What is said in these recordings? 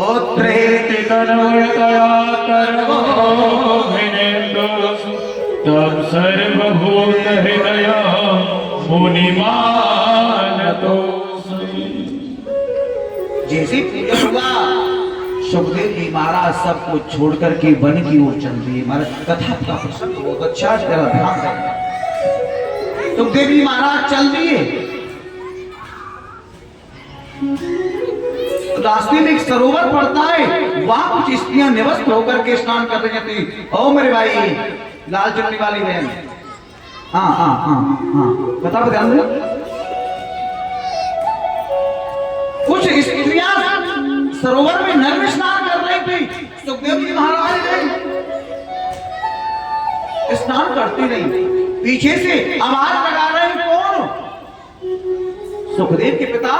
उत्प्रेति तन्मयतया तब सर्वभूत हृदय मुनिमानतोऽस्मि। जैसे पूजा हुआ, सुखदेव जी महाराज सब कुछ छोड़ करके वन की ओर चल दिए। महाराज कथा का प्रसंग बहुत अच्छा, जरा ध्यान देना। सुखदेव जी महाराज चल दिए। रास्ते में एक सरोवर पड़ता है, वहां कुछ स्त्रियां निवस्त्र होकर के स्नान कर रही थी। ओ मेरे भाई लाल चुन्नी वाली बहन, हाँ हाँ हाँ हाँ बता ध्यान दो। कुछ स्त्रियां सरोवर में नर में स्नान कर रही थी। सुखदेव जी महाराज ने स्नान करती रही, पीछे से आवाज लगा रहे हैं। कौन? सुखदेव के पिता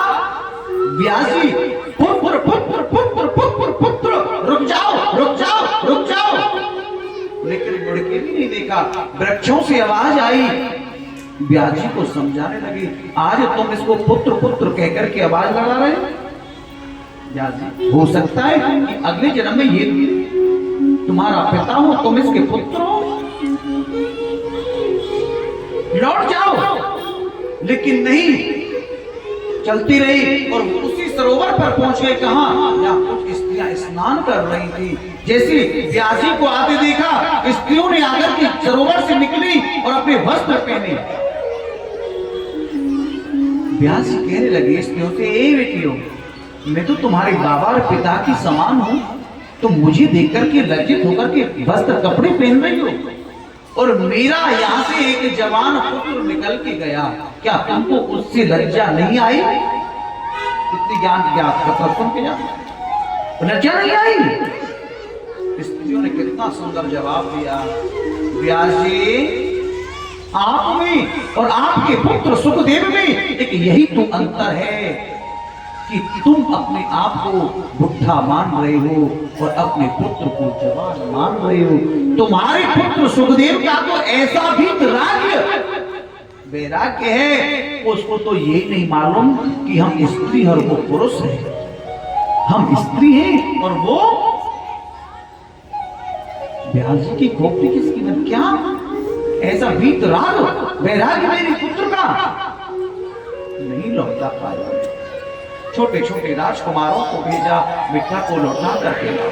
व्यास जी। पुत्र पुत्र पुत्र पुत्र पुत्र, रुक जाओ रुक जाओ रुक जाओ। लेकिन मुड़ के भी नहीं देखा। वृक्षों से आवाज आई। व्यास जी को समझाने लगी, आज तुम इसको पुत्र पुत्र कहकर के आवाज लगा रहे हो। व्यास जी, हो सकता है कि अगले जन्म में ये तुम्हारा पिता हो, तुम इसके पुत्र हो, लौट जाओ। लेकिन नहीं, चलती रही और उसी सरोवर पर पहुंच गए। कहां? जहां कुछ स्त्रियां स्नान कर रही थी। जैसे व्यास जी को आते देखा, स्त्रियों ने आकर के सरोवर से निकली और अपने वस्त्र पहने। व्यास जी कहने लगे स्त्रियों से, ए बेटियों, मैं तो तुम्हारे बाबा और पिता की समान हूं, तो मुझे देखकर के लज्जित होकर के वस्त्र कपड़े पहन रही हो, और मेरा यहाँ से एक जवान पुत्र निकल के गया, क्या तुमको उससे लज्जा नहीं आई? कितनी ज्ञान कथा सुन के जान, लज्जा नहीं आई? स्त्रियों ने कितना सुंदर जवाब दिया। व्यास जी, आप में और आपके पुत्र सुखदेव में एक यही तो अंतर है कि तुम अपने आप को बुढ़ा मान रहे हो और अपने पुत्र को जवान मान रहे हो। तुम्हारे पुत्र सुखदेव का तो ऐसा भी वैराग्य है, उसको तो ये नहीं मालूम कि हम स्त्री और वो पुरुष है। हम स्त्री हैं और वो व्यास जी की खोपड़ी किसकी न क्या ऐसा वीतराग वैराग्य मेरे पुत्र का नहीं लौटा पाया। छोटे छोटे राजकुमारों को भेजा, मिठा को लौटा करके लाओ।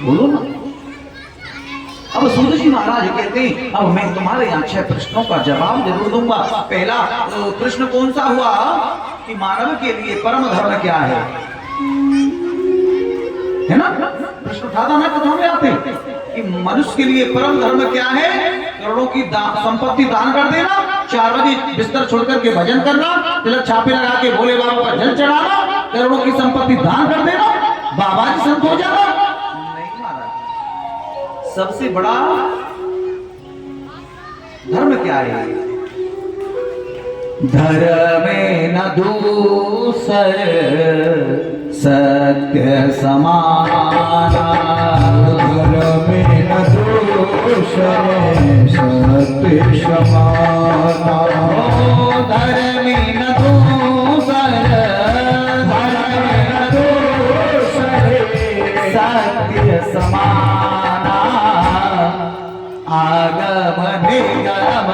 बोलो ना। अब सूर्य जी महाराज कहते हैं, अब मैं तुम्हारे यहाँ 6 प्रश्नों का जवाब जरूर दूंगा। पहला प्रश्न कौन सा हुआ कि मानव के लिए परम धर्म क्या है ना? प्रश्न उठाता ना कथा में आते कि मनुष्य के लिए परम धर्म क्या है? करोड़ों की संपत्ति दान कर देना, 4 बजे बिस्तर छोड़कर के भजन करना, तिलक छापे लगा के भोले बाबा पर जल चढ़ाना, करोड़ों की संपत्ति दान कर देना, बाबा जी संत हो जाना। नहीं महाराज, सबसे बड़ा धर्म क्या है? धर्म न दूसर सत्य समाना, धर्म न दूसर सत्य समाना, धर्म न दूसर सत्य समाना, आगम निगम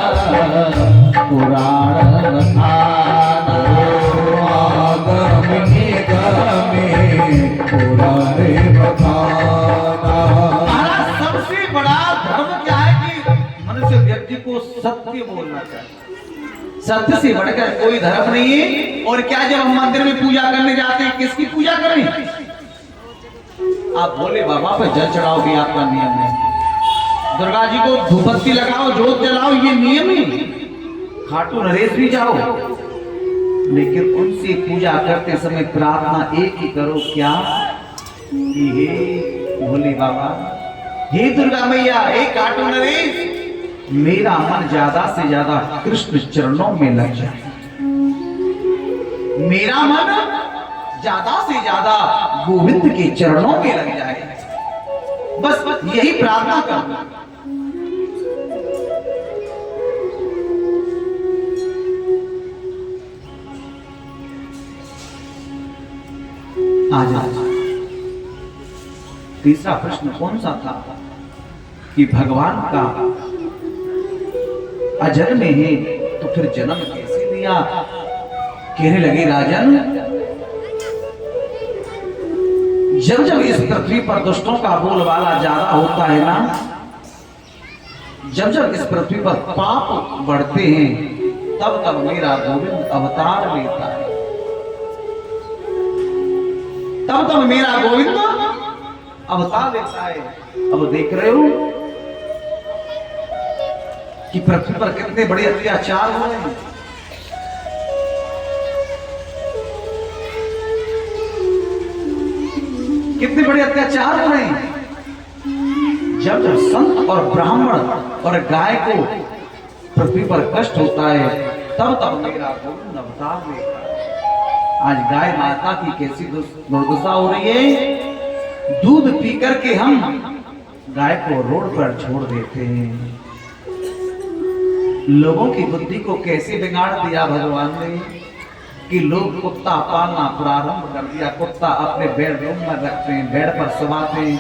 पुराण बताना, आगम निगम पुराण बताना। सबसे बड़ा धर्म क्या है कि मनुष्य व्यक्ति को सत्य बोलना चाहिए। सत्य से बढ़कर कोई धर्म नहीं है। और क्या, जब हम मंदिर में पूजा करने जाते हैं, किसकी पूजा करें? आप भोले बाबा पर जल चढ़ाओगे, आपका नियम है। दुर्गा जी को धूपबत्ती लगाओ, जोत जलाओ, ये नियम है। खाटू नरेश भी जाओ, लेकिन उनसे पूजा करते समय प्रार्थना एक ही करो, क्या? हे भोले बाबा, हे दुर्गा मैया, हे खाटू नरेश, मेरा मन ज्यादा से ज्यादा कृष्ण चरणों में लग जाए, मेरा मन ज्यादा से ज्यादा गोविंद के चरणों में लग जाए। बस यही प्रार्थना करना। आज तीसरा प्रश्न कौन सा था कि भगवान का अजन्म है तो फिर जन्म कैसे लिया? कहने लगे राजन, जब जब इस पृथ्वी पर दुष्टों का बोलबाला ज्यादा होता है ना, जब जब इस पृथ्वी पर पाप बढ़ते हैं, तब तब मेरा गोविंद अवतार लेता है, तब तब मेरा गोविंद अवतार लेता है। अब देख रहे हो कि पृथ्वी पर कितने बड़े अत्याचार हो रहे हैं। कितने बड़े अत्याचार हो रहे हैं। जब जब संत और ब्राह्मण और गाय को पृथ्वी पर कष्ट होता है, तब तब मेरा गोविंद अवतार लेता है। आज गाय माता की कैसी दुर्दशा हो रही है। दूध पी करके हम गाय को रोड पर छोड़ देते हैं। लोगों की बुद्धि को कैसे बिगाड़ दिया भगवान ने कि लोग कुत्ता पालना प्रारंभ कर दिया। कुत्ता अपने बेडरूम में रखते हैं, बेड पर सुलाते हैं।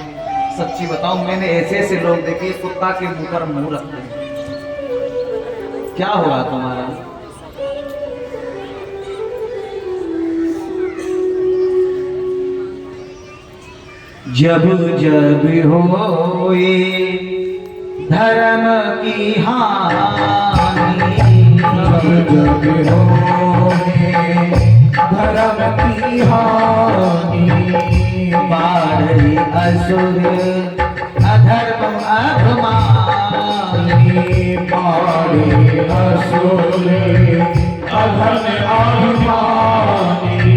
सच्ची बताऊं, मैंने ऐसे ऐसे लोग देखे कुत्ता के मुंह पर मुंह रखते हैं। क्या होगा तुम्हारा? जब जब होए धर्म की हानि, जब जब होए धर्म की हानि, बाढ़ी असुर अधर्म अभिमानी, पारे असुर अधर्म अभिमानी,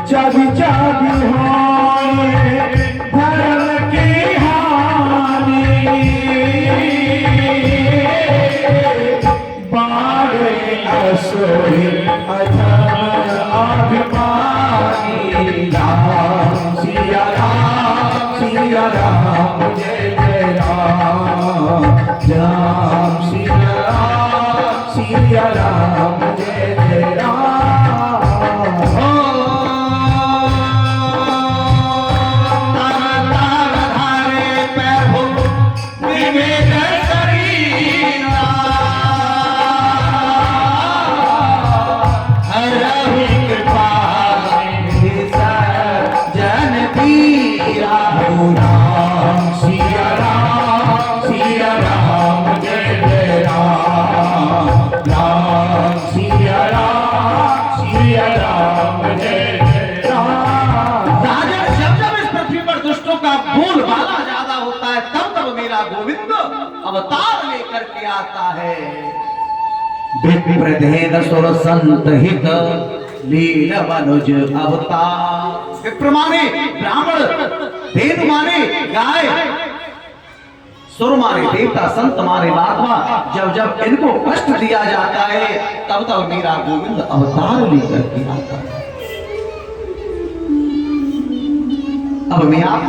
जब जब होए धर्म की हानि, पारे असुर अधर्म अभिमानी। राम सिया राम जय जय राम, राम सिया राम जय जय राम। तार तार धारे प्रभु विवेक शरीरा, हरहि कृपा जन पीरा। राम सिया राम जय जय राम, राम सिया राम जय जय राम। राजा, जब जब इस पृथ्वी पर दुष्टों का बोलबाला ज्यादा होता है, तब तब मेरा गोविंद अवतार लेकर के आता है। विप्रधेन सुर संत हित लील मनुज अवतार। विप्र माने ब्राह्मण, धेनु माने गाय, सुर माने देवता, संत माने महात्मा। जब जब इनको कष्ट दिया जाता है, तब तब मेरा गोविंद अवतार लेकर के आता है। अब मैं आप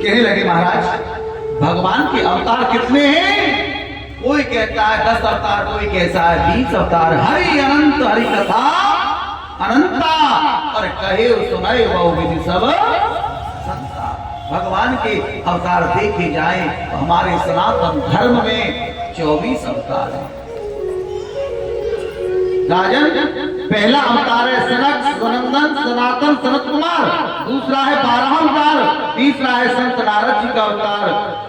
कहने लगे महाराज, भगवान के अवतार कितने हैं? कोई कहता है 10 अवतार, कोई कहता है 20 अवतार। हरि अनंत हरि कथा अनंता, और कहे सुनाए वो विधि सब संता। भगवान के अवतार देखे जाए तो हमारे सनातन धर्म में 24 अवतार है। राजन, पहला अवतार है सनक सनंदन सनातन सनत कुमार, दूसरा है 12 अवतार, तीसरा है संत नारद जी का अवतार,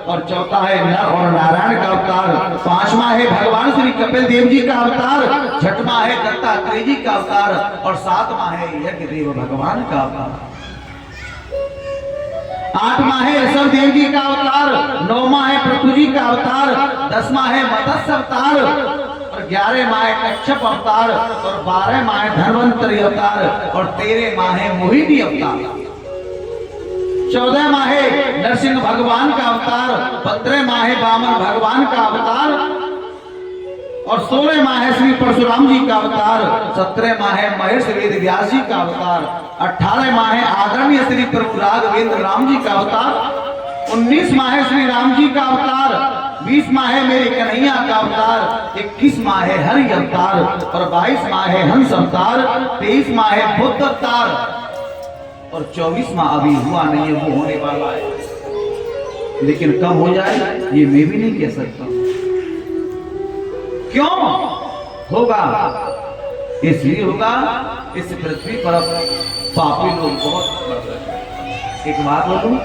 और चौथा है नर और नारायण का अवतार, पांचवा है भगवान श्री कपिल देव जी का अवतार, छठवां है दत्तात्रेय जी का अवतार, और सातवां है यज्ञ देव भगवान का अवतार, आठवां है ऋषभ देव जी का अवतार, नौवां है पृथ्वी जी का अवतार, 10वां है मत्स्य अवतार, और 11 माह कच्छप अवतार, और 12 माह धन्वंतरी अवतार, और 13 माह मोहिनी अवतार, 14 माह नरसिंह भगवान का अवतार, 15 माह वामन भगवान का अवतार, और 16 माह श्री परशुराम जी का अवतार, 17 माह महेश वेद व्यास जी का अवतार, 18 माह आदरणीय श्री प्रभु राघवेंद्र राम जी का अवतार, 19 माह श्री राम जी का अवतार, 20वां है मेरे कन्हैया का अवतार, 21वां है हरि अवतार और 22वां है हंस अवतार, 23वां है बुद्ध अवतार और 24वां अभी हुआ नहीं है, वो होने वाला है। लेकिन कब हो जाए ये मैं भी नहीं कह सकता। क्यों होगा? इसलिए होगा इस पृथ्वी पर पापी लोग बहुत बढ़ रहे हैं। एक बात बोलूं,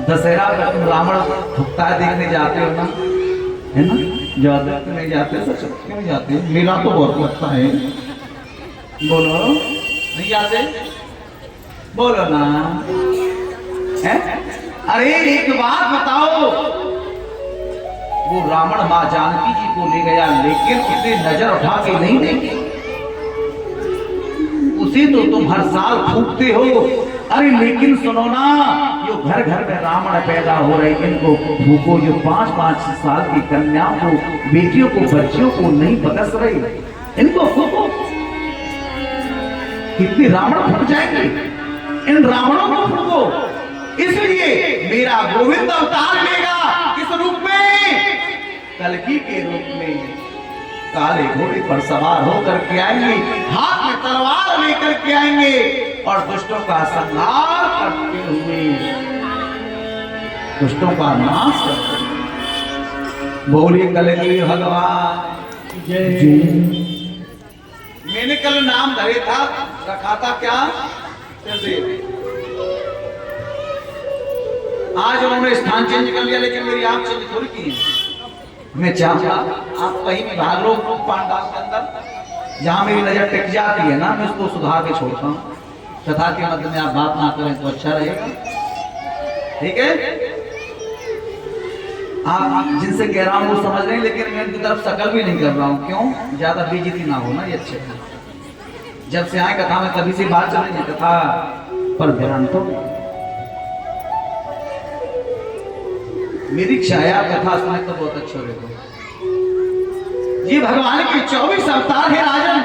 दशहरा पर तुम रावण भुगता देखने जाते हो ना, है ना? जाते तो नहीं जाते, सच क्यों जाते? मेला तो बहुत लगता है। बोलो नहीं जाते? बोलो ना है? अरे एक बात बताओ, वो रावण मां जानकी जी को ले गया, लेकिन उसे नजर उठा के नहीं देखी। उसे तो तुम हर साल फूकते हो। अरे लेकिन सुनो ना, जो घर घर में रावण पैदा हो रहे, इनको फूको। जो 5-5 साल की कन्याओं को, बेटियों को, बच्चियों को नहीं बकस रही, इनको फूको। कितने रावण फूक जाएंगे? इन रावणों को फूको। इसलिए मेरा गोविंद अवतार लेगा किस रूप में? कल्कि के रूप में। काले घोड़े पर सवार होकर के आएंगे, हाथ में तलवार लेकर के आएंगे और दुष्टों का संहार करते हुए, दुष्टों का नाश करते हुए। बोलिए कल्कि भगवान जय। मैंने कल नाम धरे था, रखा था क्या? आज उन्होंने स्थान चेंज कर लिया, लेकिन मेरी आंख चेंज थोड़ी की है। मैं चाहता आप कहीं भी भाग लो पांडाल के अंदर, जहां मेरी नजर टिक जाती है ना, मैं उसको सुधार के छोड़ता हूँ। कथा के मध्य में आप बात ना करें तो अच्छा रहेगा, ठीक है? आप जिनसे कह रहा हूँ वो समझ रहे हैं, लेकिन मैं उनकी तरफ शकल भी नहीं कर रहा हूँ। क्यों? ज्यादा बेइज्जती ना हो ना, ये अच्छे है। जब से आए कथा में तभी से बात चल रही है, कथा पर ध्यान तो मेरी छाया कथा सुने तो बहुत अच्छा रहेगा। ये भगवान के 24 अवतार है राजन।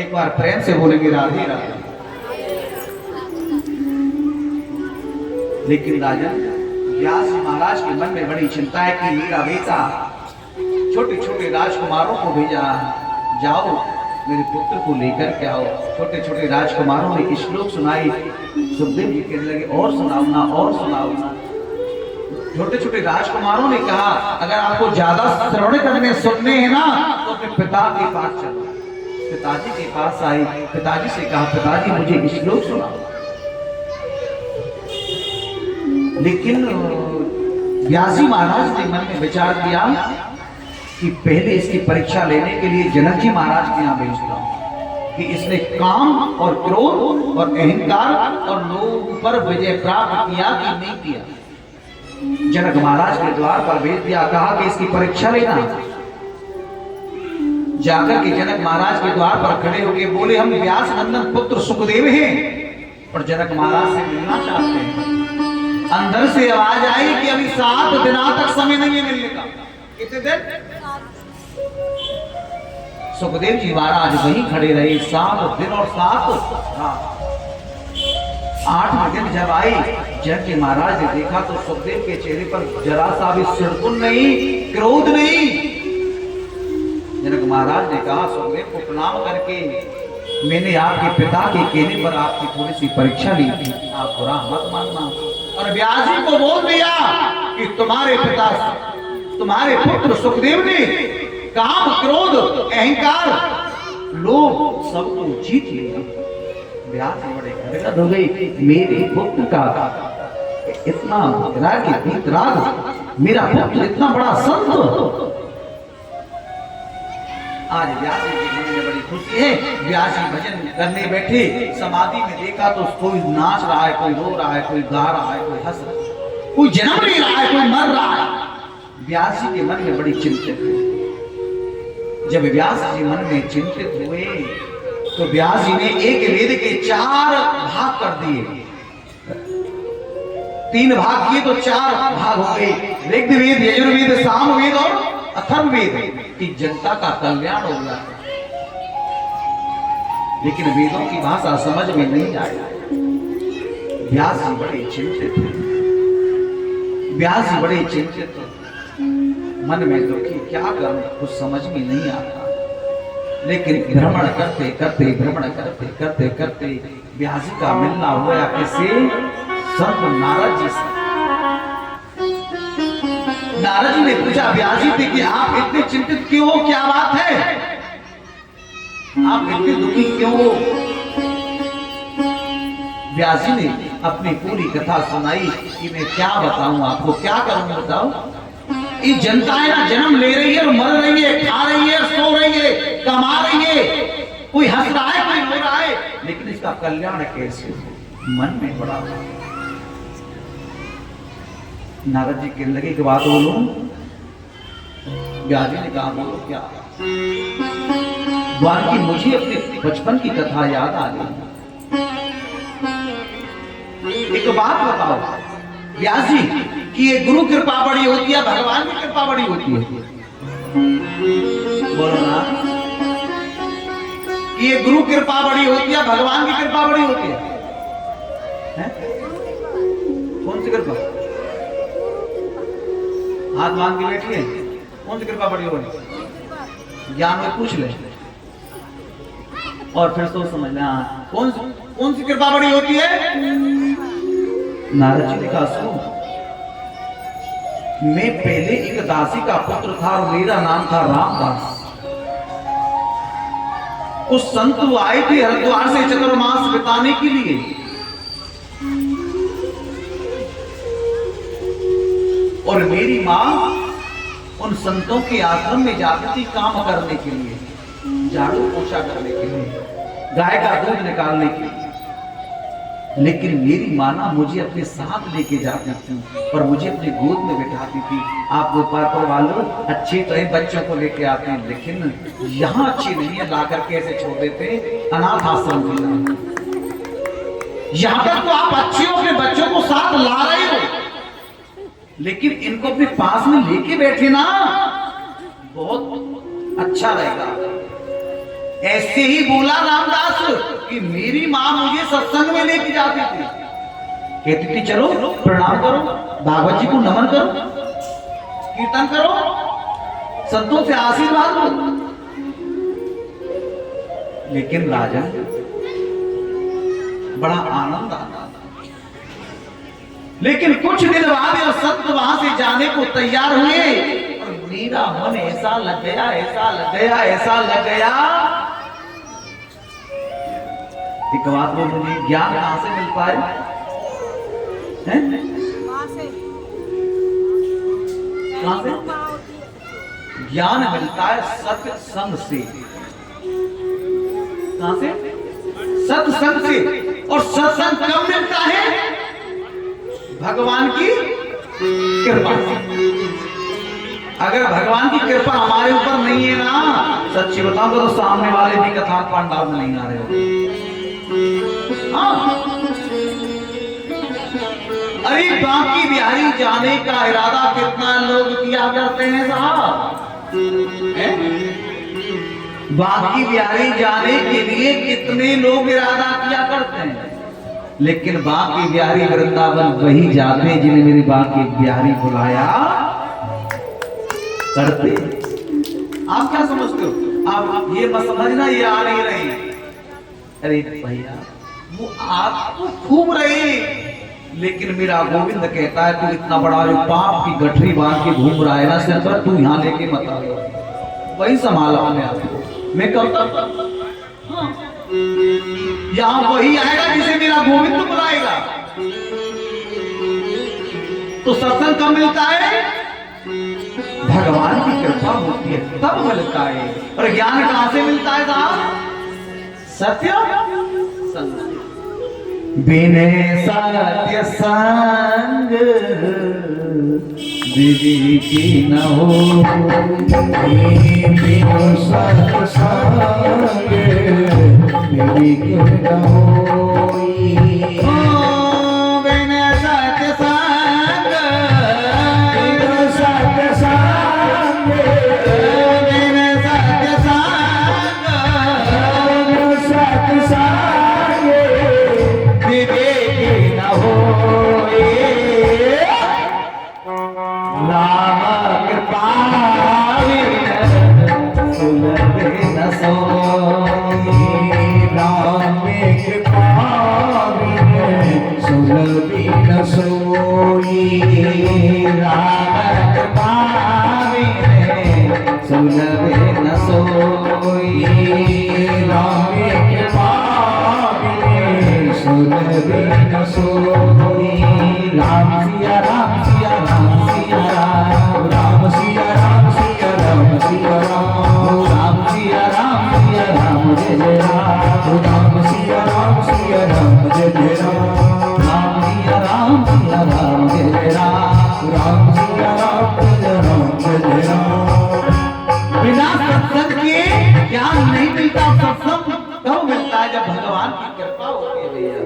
एक बार प्रेम से बोलेंगे राधे राधे। लेकिन राजन, व्यास महाराज के मन में बड़ी चिंता है कि मेरा बेटा छोटे छोटे राजकुमारों को भेजा, जाओ मेरे पुत्र को लेकर के आओ। छोटे छोटे राजकुमारों ने श्लोक सुनाई। सुखदेव जी कहने लगे और सुनाओ ना, और सुनाओ ना। छोटे छोटे राजकुमारों ने कहा अगर आपको ज्यादा श्रवण करने सुनने हैं ना तो अपने पिता के पास चलो। पिताजी के पास आई, पिताजी से कहा पिताजी मुझे श्लोक सुनाओ। लेकिन व्यास जी महाराज ने मन में विचार किया कि पहले इसकी परीक्षा लेने के लिए जनक जी महाराज के यहाँ भेजता हूं कि इसने काम और क्रोध और अहंकार और लोगों पर विजय प्राप्त किया कि नहीं किया। जनक महाराज के द्वार पर भेज दिया, कहा कि इसकी परीक्षा लेना। जाकर के जनक महाराज के द्वार पर खड़े होके बोले हम व्यास नंदन पुत्र सुखदेव हैं और जनक महाराज से मिलना चाहते हैं। अंदर से आवाज आई कि अभी 7 दिनों तक समय नहीं है मिलने का। कितने दिन? सुखदेव जी महाराज वहीं खड़े रहे 7 दिन और 7 रात। 8वें दिन जब आई, जनक जी महाराज ने देखा तो सुखदेव के चेहरे पर जरा सा भी सिरकुन नहीं, क्रोध नहीं। जनक महाराज ने कहा सुखदेव को प्रणाम करके मैंने आपके पिता के कहने पर आपकी थोड़ी सी परीक्षा ली थी, आप बुरा मत मानना। और व्यास जी को बोल दिया कि तुम्हारे पिता, तुम्हारे पुत्र सुखदेव ने काम, क्रोध, अहंकार, लोभ सबको जीत लिया। व्यास जी बड़े गदगद हो गई, मेरे पुत्र का इतना राग, मेरा पुत्र इतना बड़ा संत। आज व्यास जी के मन में बड़ी खुशी है। व्यास जी भजन करने बैठे, समाधि में देखा तो कोई नाच रहा है, कोई रो रहा है, कोई गा रहा है, कोई हंस रहा है, कोई जन्म ले रहा है, कोई मर रहा है। व्यास जी के मन में बड़ी चिंतित हुई। जब व्यास जी मन में चिंतित हुए तो व्यास जी ने एक वेद के 4 भाग कर दिए। 3 भाग किए तो 4 भाग हो गए। ऋग्वेद, यजुर्वेद, सामवेद और अथर्ववेद की जनता का कल्याण हो गया। लेकिन वेदों की भाषा समझ में नहीं आई। व्यास जी बड़े चिंतित थे। व्यास जी बड़े चिंतित थे। मन में दुखी, क्या करूं कुछ समझ में नहीं आता। लेकिन भ्रमण करते करते भ्रमण करते करते करते व्यास जी का मिलना हुआ किसे? संत नारद जी से। नारद जी ने पूछा व्यास जी से कि आप इतने चिंतित क्यों हो, क्या बात है, आप इतने दुखी क्यों हो? व्यास जी ने अपनी पूरी कथा सुनाई कि मैं क्या बताऊं आपको, क्या करूं बताओ। ये जनताएं ना जन्म ले रही है और मर रही है, खा रही है, सो रही है, कमा रही है, कोई हंस रहा है, कोई रो रहा है, लेकिन इसका कल्याण कैसे? मन में पड़ा। नारद जी कहने लगे कि बात बोलूं? व्यास जी ने कहा बोलो क्या? द्वार की मुझे अपने बचपन की कथा याद आ गई। एक बात बताओ व्यास जी कि ये गुरु कृपा बड़ी होती है, भगवान की कृपा बड़ी होती है? बोलो ना। ये गुरु कृपा बड़ी होती है, भगवान की कृपा बड़ी होती है? कौन सी कृपा? हाथ मांग के बैठिए, कौन सी कृपा बड़ी होगी? ज्ञान में पूछ ले और फिर सोच समझ लेना कौन सी कृपा बड़ी होती है? नारद जी ने कहा सुनो, मैं पहले एक दासी का पुत्र था और मेरा नाम था रामदास। उस संत आए थे हरिद्वार से चतुर्मास बिताने के लिए। और मेरी मां उन संतों के आश्रम में जाती थी काम करने के लिए, झाड़ू पोछा करने के लिए, गाय का दूध निकालने के लिए। लेकिन मेरी मां ना मुझे अपने साथ लेके जाती थी और मुझे अपनी गोद में बिठाती थी। आप गोपालपुर वालों अच्छे तो बच्चों को लेके आते हैं, लेकिन यहाँ अच्छे नहीं है, ला करके ऐसे छोड़ देते अनाथ आश्रम के नाम। यहाँ पर तो आप अच्छे हो, अपने बच्चों को साथ ला रहे हो, लेकिन इनको अपने पास में लेके बैठे ना, बहुत अच्छा रहेगा। ऐसे ही बोला रामदास कि मेरी मां मुझे सत्संग में लेके जाती थी, कहती थी चलो प्रणाम करो, भागवत जी को नमन करो, कीर्तन करो, संतों से आशीर्वाद लो। लेकिन राजन बड़ा आनंद आता। लेकिन कुछ दिन बाद यह सत्य वहां से जाने को तैयार हुए और मेरा मन ऐसा लग गया, ऐसा लग गया, ऐसा लग गया। एक बात बोलूंगी, ज्ञान कहां से मिलता है? कहां से ज्ञान मिलता है? सत्संग से। कहां से? सत्संग से। और सत्संग कब मिलता है? भगवान की कृपा से। अगर भगवान की कृपा हमारे ऊपर नहीं है ना, सच्ची बताऊं तो सामने वाले भी कथा पांडाव में नहीं आ रहे होते। हाँ। अरे बाकी बिहारी जाने का इरादा कितना लोग किया करते हैं साहब? बाकी बिहारी जाने के लिए कितने लोग इरादा किया करते हैं, लेकिन बाकी बिहारी वृंदावन वही जाते हैं जिन्हें मेरी बाकी बिहारी बुलाया करते। आप क्या समझते हो? आप ये मत समझना ये आ नहीं रही। अरे भैया वो आप तो खूब रहे, लेकिन मेरा गोविंद कहता है तू इतना बड़ा जो पाप की गठरी बांध के घूम रहा है ना सिर पर, तू यहाँ लेके मत आ, वही संभाला अपने आप को। मैं कब तक यहाँ वही आएगा जिसे मेरा गोविंद बुलाएगा। तो सत्संग कब मिलता है? भगवान की कृपा होती है तब मिलता है। और ज्ञान कहां से मिलता है साहब? सत्य संग। बिने सत्य संग दीदी की न हो, बिनु सत्संग दीदी की न होई। बिने सत्य संग, बिनु सत्संग, बिने सत्य संग, बिनु सत्संग विवेकी न होए। राम कृपा न सोई। राम कृपा बिन सुलभी न सोई। राम कृपा बिन सुलभे न सोई। राम कृपा बिन सुलभी न सोई। राम सिया राम सिया राम सिया राम। राम सिया राम सिया राम सिया राम। राम सिया राम जय जय राम। राम सिया राम सिया राम जय जय राम। राम सिया राम जय जय राम। राम सिया राम जय राम जय जय राम। बिना सत्संग के ज्ञान नहीं मिलता। सत्संग कब मिलता है? जब भगवान की कृपा होती है भैया।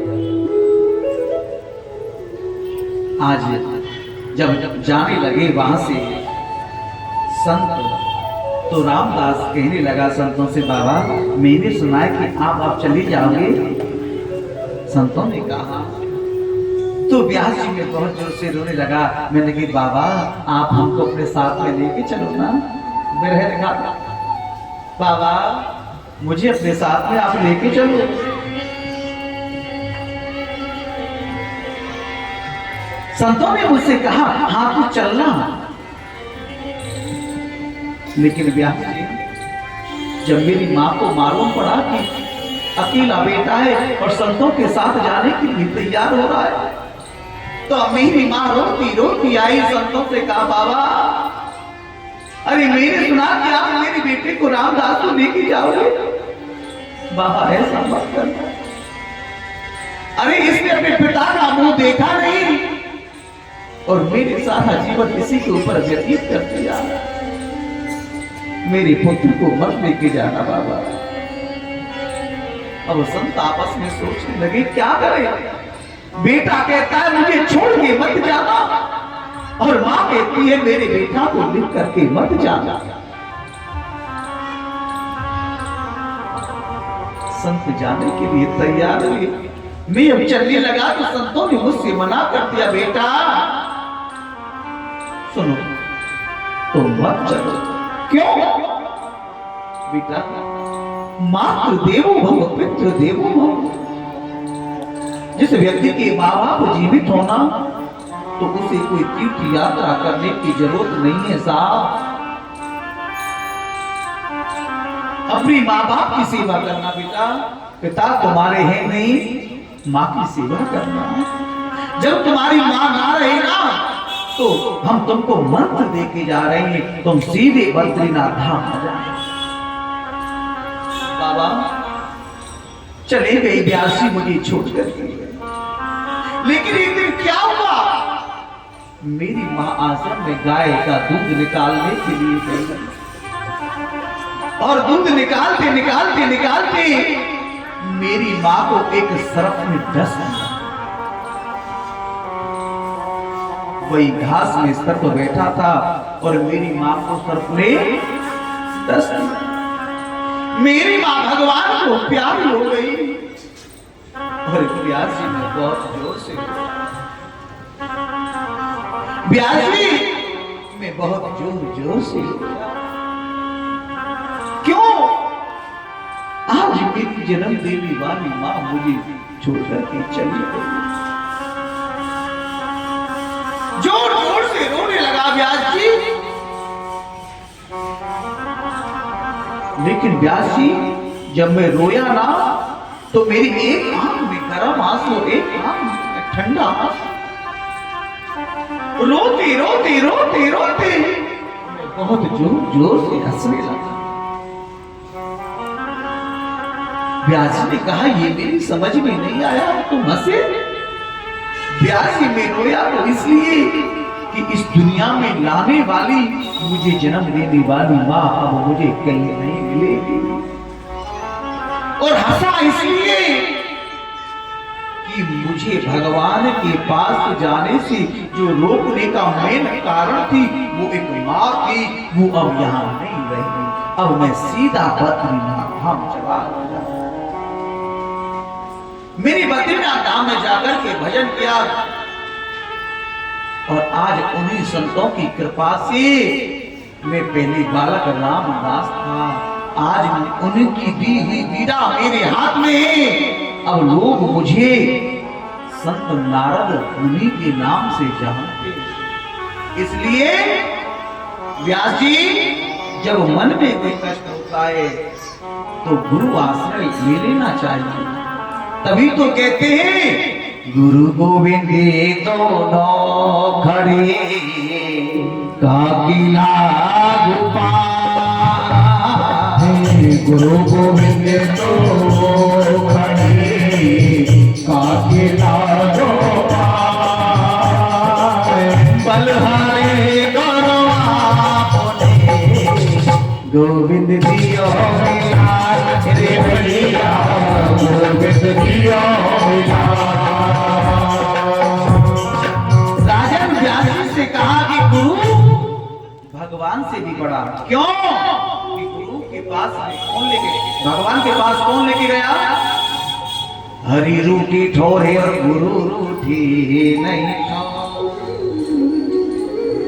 आज जब जाने लगे वहां से संत, तो रामदास कहने लगा संतों से, बाबा मैंने सुना है कि आप अब चले जाओगे। संतों ने कहा, तो व्यास जी में बहुत जोर से रोने लगा। मैंने कहा, बाबा आप हमको अपने साथ में लेके चलो ना। बिरह दिखा, बाबा मुझे अपने साथ में आप लेके चलो। संतों ने मुझसे कहा, हाँ तू चलना। लेकिन व्यास जी, जब मेरी माँ को मालूम पड़ा कि अकेला बेटा है और संतों के साथ जाने के लिए तैयार हो रहा है, तो मेरी माँ रोती रोती आई, संतों से कहा, बाबा अरे मैंने सुना कि आप मेरे बेटे को रामदास को लेके जाओगे। बाबा ऐसा मत करना। अरे इसने अपने पिता का मुंह देखा नहीं और मेरे सारा जीवन इसी के ऊपर व्यतीत कर दिया। मेरे पुत्र को मत लेके जाना बाबा। अब संत आपस में सोचने लगे क्या करें। बेटा कहता है मुझे छोड़ के मत जाना, और मां कहती है मेरे बेटा को लिख करके मत जाना। संत जाने के लिए तैयार हुए। मैं अब चलने लगा तो संतों ने मुझसे मना कर दिया, बेटा सुनो तुम मत चलो। क्यों? बेटा मातृ देवो भव पितृ देवो भव। जिस व्यक्ति के माँ बाप जीवित होना, तो उसे कोई तीर्थ यात्रा करने की जरूरत नहीं है साहब। अपनी माँ बाप की सेवा करना बेटा। पिता तुम्हारे हैं नहीं, माँ की सेवा करना। जब तुम्हारी माँ ना रहे ना, तो हम तुमको मंत्र दे के जा रहे हैं, तुम सीधे बद्रीनाथ धाम आ जाए। बाबा चले गए व्यास जी मुझे छोड़ कर। लेकिन एक दिन क्या हुआ, मेरी माँ आश्रम में गाय का दूध निकालने के लिए गई, और दूध निकालते निकालते निकालते मेरी माँ को एक सर्प ने डस लिया। वही घास में सर्प बैठा था और मेरी माँ को सर्प ने डस लिया। मेरी माँ भगवान को प्यारी हो गई और व्यास जी ने बहुत जोर से, व्यास जी मैं बहुत जोर जोर से, क्यों? आज मेरी जन्म देवी वाली माँ मुझे छोड़कर के चली गई। जोर जोर से रोने लगा व्यास जी। लेकिन व्यास जी जब मैं रोया ना, तो मेरी एक आंख में गर्म आंसू, एक आंख में ठंडा आंसू। रोते रोते रोते रोते मैं बहुत जोर जोर से हंसने लगा। व्यास जी ने कहा, ये मेरी समझ में नहीं आया तुम हंसे। व्यास जी में रोया तो इसलिए कि इस दुनिया में लाने वाली, मुझे जन्म देने वाली माँ अब मुझे कहीं नहीं मिलेगी। और हंसा इसलिए कि मुझे भगवान के पास जाने से जो रोकने का मेन कारण थी, वो एक माँ थी, वो अब यहाँ नहीं रही। अब मैं सीधा बद्रीनाथ धाम चला गया। मेरी बद्रीनाथ धाम में जाकर के भजन किया, और आज उन्हीं संतों की कृपा से मैं पहले बालक रामदास था, आज उनकी दी हुई बीड़ा मेरे हाथ में है। अब लोग मुझे संत नारद मुनि के नाम से जानते, इसलिए व्यास जी जब मन में कोई कष्ट होता है तो गुरु आश्रय ले लेना चाहिए। तभी तो कहते हैं गुरु गोविंद दोनों खड़े काकिला गोपाल, गुरु गोविंद तो खड़े काकिला गोपाल, बलहारे गोविंद दियो मिलाल रे भैया, गोविंद दियो मिलाल। राजन व्यास जी से कहा कि गुरु भगवान से भी बड़ा, क्यों कि गुरु के पास कौन लेके, भगवान के पास कौन लेके गया? हरि रूठी ठोरे और गुरु रूठी नहीं।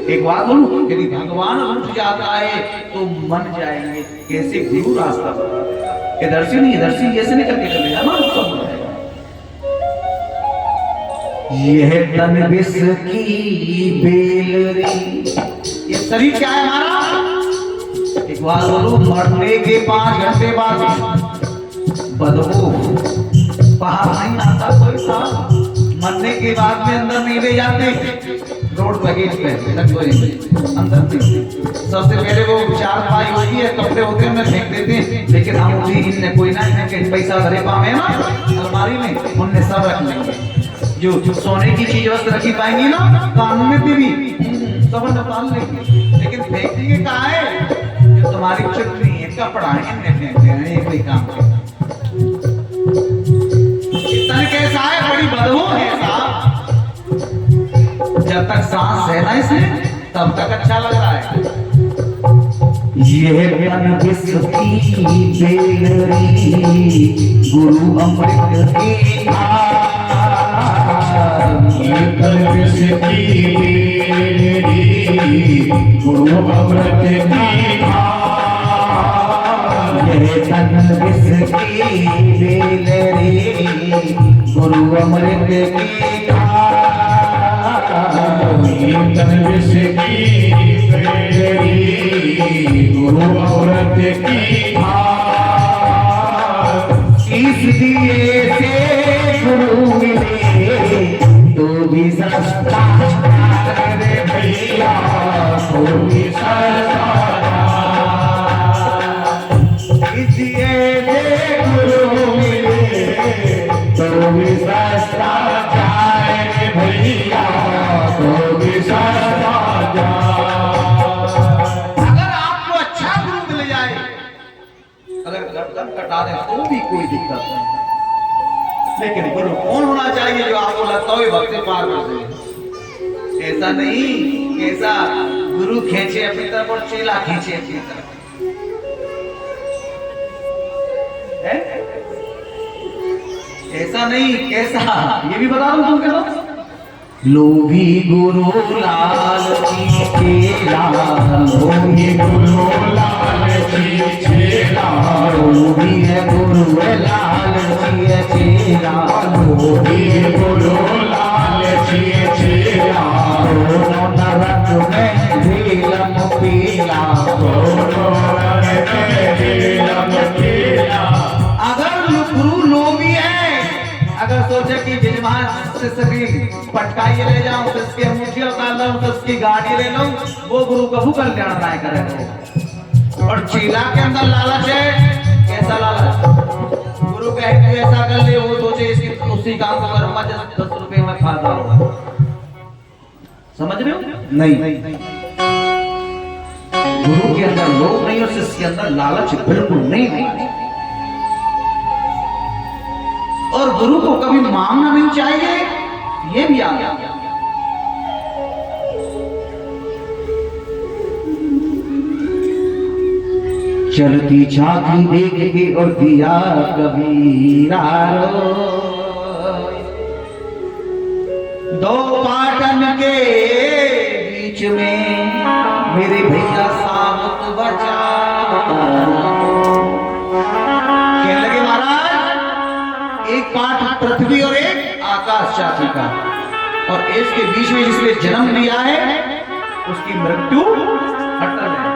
एक बात बोलूं, यदि भगवान रूठ जाता है तो मन जाएंगे, कैसे गुरु रास्ता बताएगा? इधर से नहीं, इधर से ऐसे नहीं करके चले जाना, सब यह तन विष की बेल रे, ये शरीर क्या है हमारा? एक बात बोलूं, मरने के 5 घंटे बाद बदबू बाहर नहीं आता कोई सा, मरने के बाद में अंदर नहीं ले जाते, रोड बगीच पे अंदर नहीं। सबसे पहले वो 4 पाई होती है, कपड़े होते हैं, उन्हें फेंक देते हैं, लेकिन हम उठी इनने कोई ना इनके पैसा धरे पावे ना अलमारी में, उनने सब रख लेंगे। जो सोने की चीज वस्तु रखी पाएंगी ना कान में भी सब निकाल लेंगे, लेकिन फेंकेंगे कहाँ है? जो तुम्हारी चुटनी है, कपड़ा है, इनने फेंक देना, ये कोई काम नहीं। तन कैसा है? बड़ी बदबू है साहब। जब तक सांस है ना इसमें तब तक अच्छा लग रहा है। यह तन विष की बेलरी गुरु अमृत की धार, यह तन विष की बेलरी गुरु अमृत की धार, यह तन विष की बेलरी गुरु अमृत की धार, तन विष की बेलरी गुरु अमृत की धार, इस दिए से गुरु मिले तो भी सस्ता रे भैया तो भी सस्ता, इस दिए से गुरु मिले तो भी सस्ता जाए रे भैया तो भी सस्ता जाए। अगर आपको अच्छा गुरु मिल जाए, अगर गर्दन कटा दे तो भी कोई दिक्कत नहीं, लेकिन गुरु कौन होना चाहिए जो आपको लगता हो भक्त से पार कर दे? ऐसा नहीं, ऐसा गुरु खींचे अपनी तरफ और चेला खींचे अपनी तरफ है? ऐसा नहीं, कैसा ये भी बता दूं तुम कैसा? लोभी गुरु लाल की चेला, लोभी गुरु लाल की चेला, लोभी है गुरु लाल की चेला, लोभी गुरु लाल की चेला, दोनों नरक में नीलम पीला, दोनों नरक में नीलम पीला। अगर गुरु लोभी है, अगर सोचे कि विद्वान से सभी पटकाइए ले जाऊं, तो इसकी अंगूठी उतार लूं, तो इसकी गाड़ी ले लूं, वो गुरु कभू कल्याण नहीं करेगा। और चेला के अंदर लालच है, कैसा लालच? गुरु कहे तू ऐसा कर ले, वो सोचे इसकी उसी काम को करूंगा 10 रुपए में फायदा होगा। समझ रहे हो? नहीं, गुरु के अंदर लोभ नहीं और शिष्य के अंदर लालच बिल्कुल नहीं। और गुरु को कभी मांगना नहीं चाहिए, ये भी आ गया। चलती झांकी देख के और दिया कबीरा रोए, दो पाटन के बीच में मेरे भैया सामत बचा, चाची का, और इसके बीच में जिसने जन्म लिया है उसकी मृत्यु अटल है।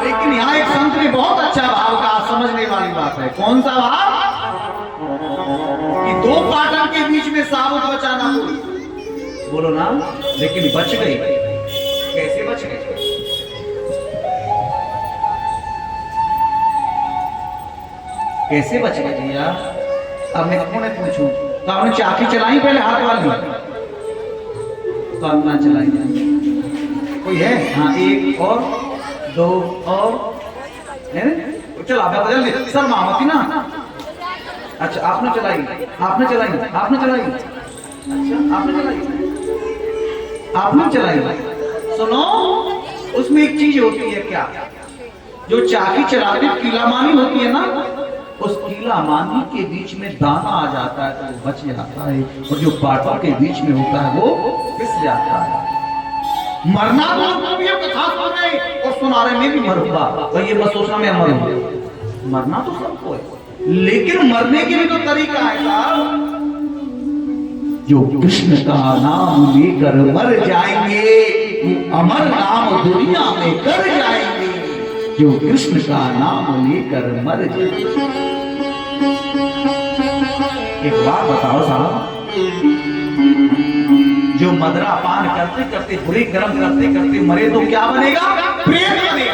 लेकिन यहाँ एक संत ने बहुत अच्छा भाव कहा, समझने वाली बात है। कौन सा भाव? कि दो पाटन के बीच में साबुत बचाना बोलो ना, लेकिन बच गई। कैसे बच गई? कैसे बच गए भैया? अब मैं कौन है पूछूं? तो आपने चाकी चलाई पहले हाथ वाली, तो अब ना चलाई। कोई है? हाँ, एक और दो और है। चलो आप बदल दे, सर मामती ना। अच्छा आपने चलाई, आपने चलाई, आपने चलाई। अच्छा आपने चलाई, आपने चलाई। सुनो, उसमें एक चीज होती है क्या, जो चाकी चलाते कीलामानी होती है ना, उस कीलामानी के बीच में दाना आ जाता है तो वो बच जाता है, और जो पाटा के बीच में होता है वो पिस जाता है। मरना तो भी कथा सुन रहे और सुना रहे, मैं भी मरूंगा, तो ये मत सोचना मैं मरूंगा। मरना तो सबको है, लेकिन मरने के भी तो तरीका है साहब। जो कृष्ण का नाम लेकर मर जाएंगे, अमर नाम दुनिया में कर जाएंगे। जो कृष्ण का नाम लेकर मर जाएंगे। एक बात बताओ साहब, जो मदरा पान करते करते, बुरी कर्म करते करते मरे तो क्या बनेगा? प्रेत बनेगा।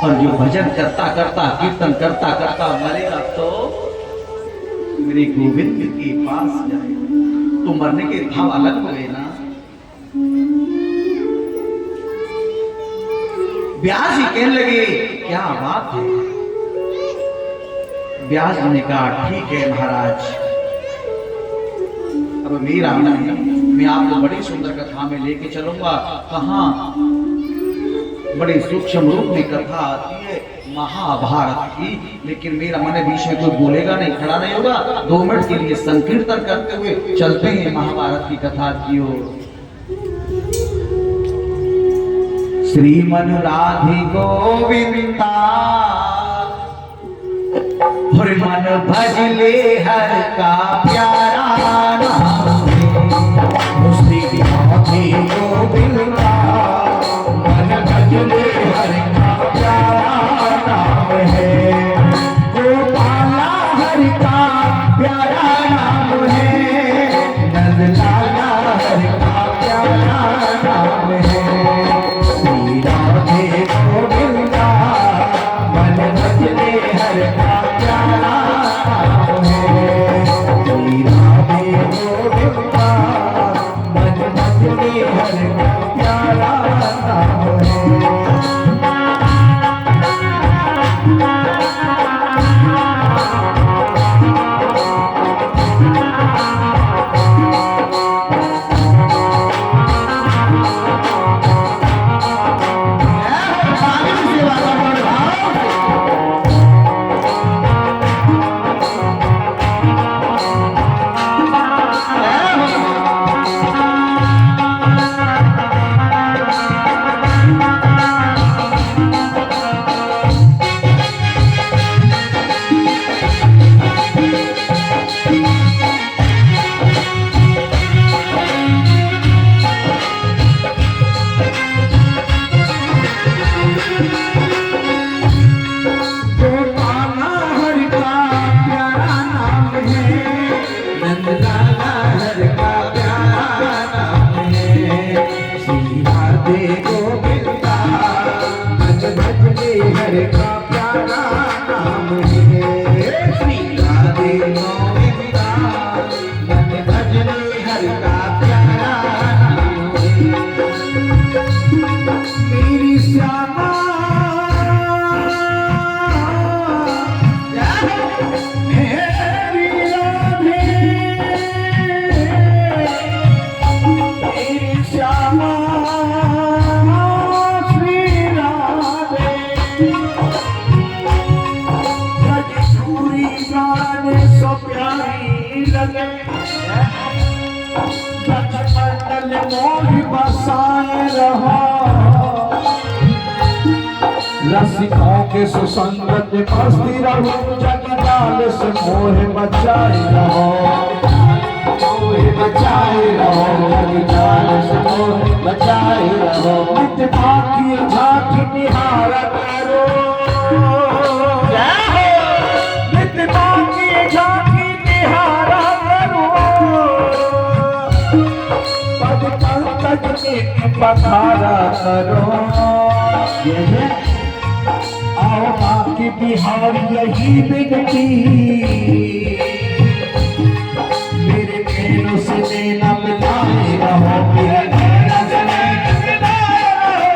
और जो भजन करता करता, कीर्तन करता करता मरेगा तो मेरे गोविंद के पास जाएगा। तो मरने के भाव अलग हुए ना। व्यास जी कहने लगे, क्या बात है? व्यास जी ने कहा, ठीक है महाराज, अब मेरा मैं आपको बड़ी सुंदर कथा में लेके चलूंगा। कहां? बड़ी सूक्ष्म रूप में कथा आती है महाभारत की, लेकिन मेरा मन बीच में कोई बोलेगा नहीं, खड़ा नहीं होगा। 2 मिनट के लिए संकीर्तन करते हुए चलते हैं महाभारत की कथा की ओर। श्रीमन राधे गोविंदा, हर मन भजले हर का प्यारा नाम है। श्री राधे गोविंदा, मन भजले हर का प्यारा नाम है। गोपाला हर का प्यारा नाम है, नंदलाला हर का प्यारा नाम है। श्री राधे गोविंदा, मन भजले हर का प्यारा नाम है। श्री राधे गोविंदा, मन भजले हर का प्यारा नाम है। रसिकों के सुसंगत मस्ती रहो, जग जाल से मोह बचाए रहो, मोह बचाए रहो, जग जाल से मोह बचाए रहो। मितवा की झांकी निहार करो, मितवा की झांकी निहार करो, पद पंकज में पखारा करो। ये है आओ बाकी बिहार यही बिनती, मेरे नैनों से नैना मिलाए रहो, मेरे नैना से नैना मिलाए रहो,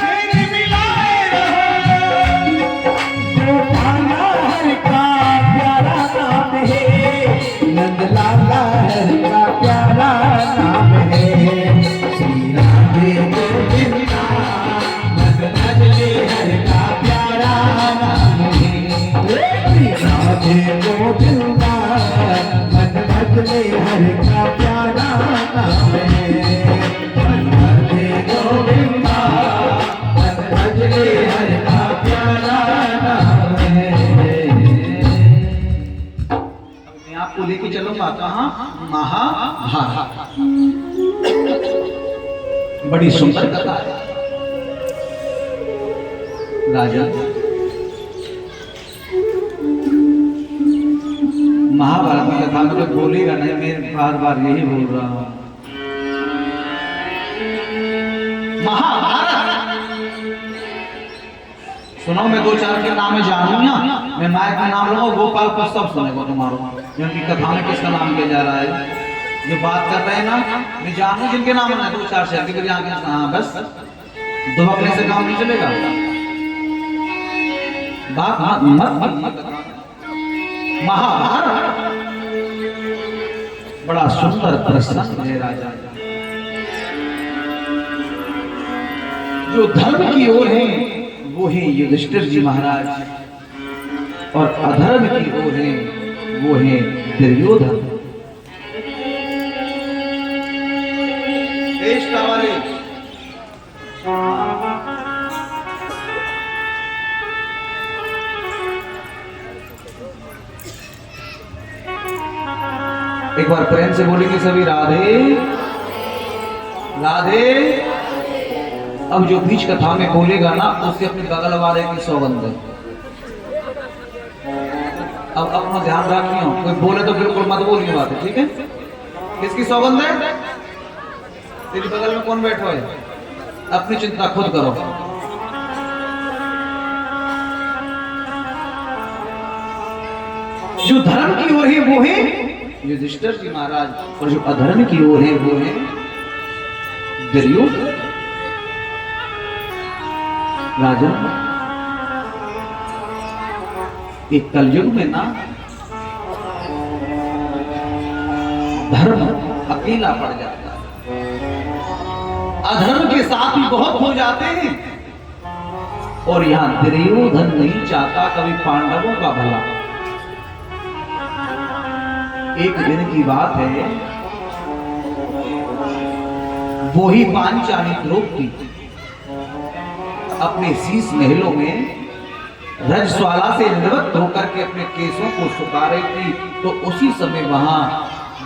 मेरे मिलाए रहो। गोपाला हर का प्यारा नाम है, नंदलाला हर का प्यारा नाम है। श्री राधे गोविंदा हर का प्यारा नाम है, राधे गोविंदा मन बदले हर का प्यारा नाम है, राधे गोविंदा मन बदले हर का प्यारा नाम है। मैं आपको लेके चलूंगा कहाँ? महाभारत। बड़ी सुंदर कथा है। राजा महाभारत की कथा में तो बोलेगा नहीं, मैं बार बार यही बोल रहा हूं। महाभारत सुनो, मैं दो चार के नाम में जानूंगा, मैं माया का नाम लूंगा, गोपाल को सब सुनेगा तुम्हारा, क्योंकि कथा में किसका नाम किया जा रहा है, जो बात कर रहे हैं ना, मैं जानू जिनके नाम है, दो चार शहर के आगे। हाँ बस दुबकने से काम नहीं चलेगा, बात मत। महाभारत बड़ा सुंदर प्रसंग है राजा। जो धर्म की ओर है वो है युधिष्ठिर जी महाराज, और अधर्म की ओर है वो है दुर्योधन। देश का वाले एक बार प्रेम से बोलेंगे सभी, राधे राधे। अब जो बीच कथा में बोलेगा ना, उसके अपने बगल वाले की सौगंध है। अब अपना ध्यान रखियो, कोई बोले तो बिल्कुल मत बोलनी बात है, ठीक है? किसकी सौगंध है? तेरी बगल में कौन बैठा है? अपनी चिंता खुद करो। जो धर्म की ओर है वो है युधिष्ठिर जी महाराज, और जो अधर्म की ओर है वो है दुर्योधन। राजा एक कलयुग में ना धर्म अकेला पड़ जाता है, अधर्म के साथ ही बहुत हो जाते हैं, और यहां दुर्योधन नहीं चाहता कभी पांडवों का भला। एक दिन की बात है, वो ही पांचाली द्रौपदी अपने शीश महलों में रजस्वाला से निवृत्त होकर के अपने केसों को सुखा रही थी, तो उसी समय वहां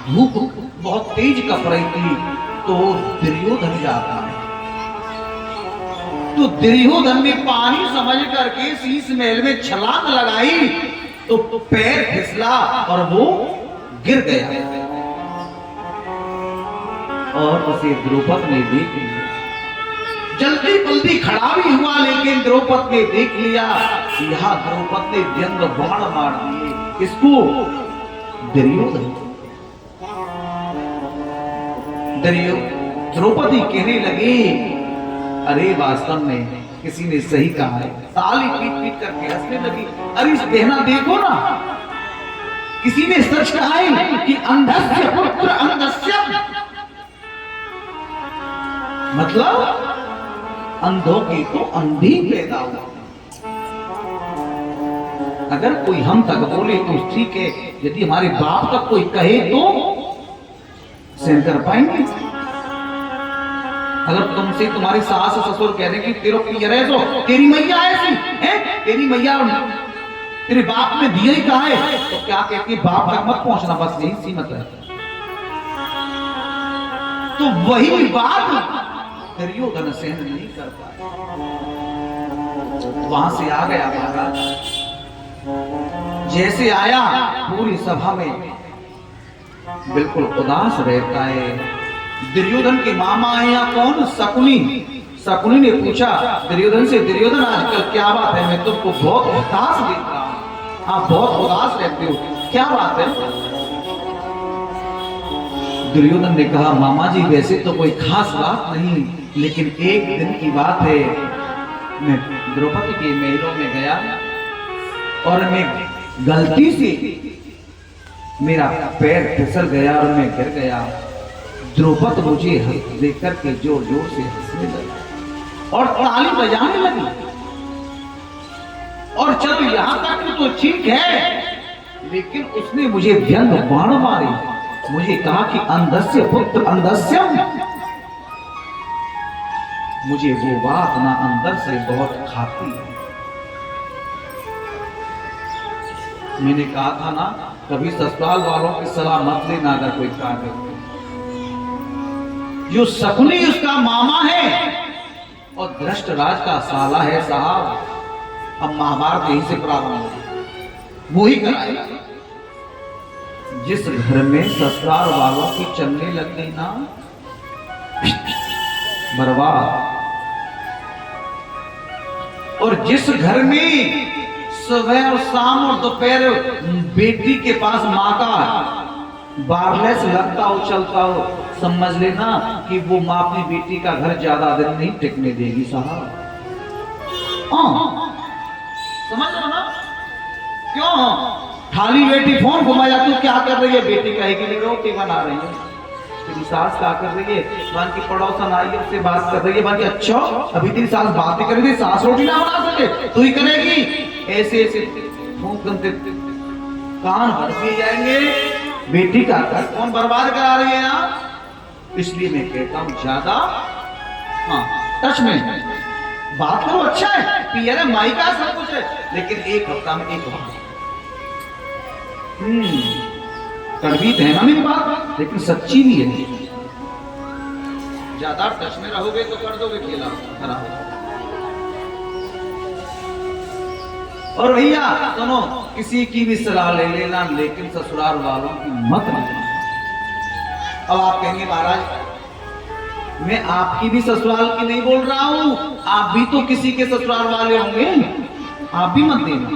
धूप बहुत तेज कप रही थी, तो दुर्योधन जाता है। तो दुर्योधन ने पानी समझ करके शीश महल में छलांग लगाई, तो पैर फिसला और वो गिर गया, और उसे द्रौपदी ने देख लिया। जल्दी जल्दी खड़ा भी हुआ, लेकिन द्रौपदी ने देख लिया, यहां द्रौपदी ने व्यंग बाण मार दिए। किसको? दुर्योधन। द्रौपदी कहने लगी, अरे वास्तव में किसी ने सही कहा है। ताली पीट पीट करके हंसने लगी। अरे इस बहना देखो ना, किसी ने सच कहा है कि अंधस्य पुत्र अंधस्य, मतलब अंधों की तो अंधी पैदा हुआ। अगर कोई हम तक बोले तो ठीक है, यदि हमारे बाप तक कोई कहे तो सहन कर पाएंगे। अगर तुमसे तुम्हारी सास ससुर कह रहे कि तेरे पियर है तो तेरी मैया ऐसी है, तेरी मैया तेरे बाप ने दिया ही कहा है, तो क्या कहती है बाप तक मत पहुंचना, बस यही सीमित है। तो वही बात दुर्योधन सहन नहीं कर पाया, वहां से आ गया महाराज। जैसे आया पूरी सभा में बिल्कुल उदास रहता है। दुर्योधन के मामा आए या कौन? शकुनी। शकुनी ने पूछा दुर्योधन से, दुर्योधन आजकल क्या बात है, मैं तुमको बहुत उदास देख रहा हूं, आप बहुत उदास रहते हो, क्या बात है? दुर्योधन ने कहा मामा जी वैसे तो कोई खास बात नहीं, लेकिन एक दिन की बात है, मैं द्रौपदी के महलों में गया और मैं गलती से मेरा पैर फिसल गया और मैं गिर गया। द्रौपदी मुझे देख करके जोर जोर से हंसने लगी और ताली बजाने लगी, और चलो यहां तक तो ठीक है, लेकिन उसने मुझे व्यंग बाण मारे, मुझे कहा कि अंधस्य पुत्र अंधस्यम। मुझे वो बात ना अंदर से बहुत खाती है। मैंने कहा था ना कभी ससुराल वालों की सलाह मत लेना अगर कोई कार्य हो। जो शकुनी उसका मामा है और धृष्टराज का साला है साहब। अब महाभारत यहीं से प्रारंभ हो, वो ही कराएगा। जिस घर में ससुराल वालों की चलने लग गई ना, बर्बाद। और जिस घर में सुबह और शाम और दोपहर बेटी के पास माँ का बारलेस लगता हो चलता हो, समझ लेना कि वो माँ अपनी बेटी का घर ज्यादा दिन नहीं टिकने देगी साहब। समझ लो ना क्यों? खाली बेटी फोन घुमा जाती है, क्या कर रही है बेटी, कहे के लिए रोटी बना रही है। तेरी सास क्या कर रही है? मान की पड़ोसन आई है उससे बात कर रही है, मान की अच्छा अभी तेरी सास बात ही कर रही थी, सास रोटी ना बना सके तू ही करेगी। ऐसे ऐसे कान भर दिए जाएंगे। बेटी का घर कौन बर्बाद करा रही है ना। इसलिए मैं कहता हूं ज्यादा टच में बात करो। अच्छा है पियर है माई का सब कुछ है, लेकिन एक हफ्ता में एक बार कड़वी है ना मेरी बात, लेकिन सच्ची भी है। ज्यादा टच में रहोगे तो कर दोगे खेला खराब। और भैया सुनो, किसी की भी सलाह ले लेना, लेकिन ससुराल वालों की मत लेना। अब आप कहेंगे महाराज मैं आपकी भी ससुराल की नहीं बोल रहा हूं, आप भी तो किसी के ससुराल वाले होंगे, आप भी मत देना।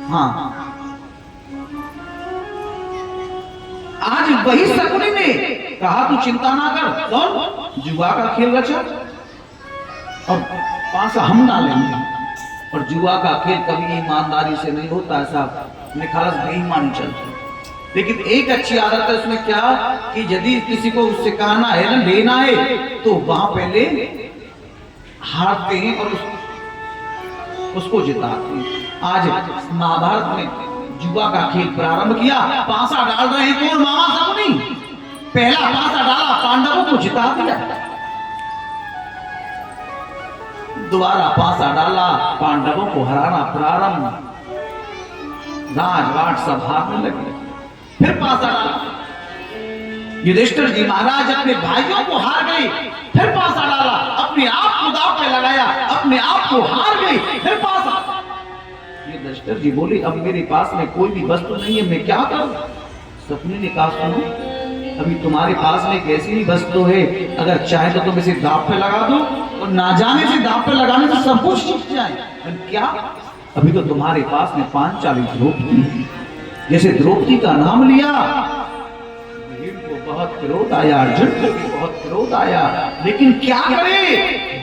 हाँ, आज वही शकुनी ने कहा तू चिंता ना कर, कौन जुआ का खेल रचा और पासा हम डालेंगे। और जुआ का खेल कभी ईमानदारी से नहीं होता, ऐसा निखालस बेईमानी चलती। लेकिन एक अच्छी आदत है उसमें क्या कि यदि किसी को उससे कहना है ना लेना है तो वहां पहले हारते हैं और उसको जिताते हैं। आज महाभारत में जुआ का खेल प्रारंभ किया, पासा डाल रहे हैं कौन? मामा शकुनी। पहला पासा डाला, पांडवों को जिता दिया। दोबारा पासा डाला, पांडवों को हराना प्रारंभ, राजवाट सब हारने लगे। फिर पासा डाला, युधिष्ठिर जी महाराज अपने भाइयों को हार गए। फिर पासा डाला, अपने आप को दांव पे लगाया, अपने आप को हार गई। फिर पासा। युधिष्ठिर जी बोले अब मेरे पास में कोई भी वस्तु नहीं है, मैं क्या करूं? शकुनी ने कहा सुनो, अभी तुम्हारे पास में एक ऐसी ही वस्तु है, अगर चाहे तो तुम इसे दांव पे लगा दो और ना जाने से दांव पे लगाने से सब कुछ छूट जाए। क्या? अभी तो तुम्हारे पास में पांचाली द्रौपदी है। जैसे द्रौपदी का नाम लिया, भीड़ को बहुत क्रोध आया, अर्जुन को भी बहुत क्रोध आया, लेकिन क्या करे,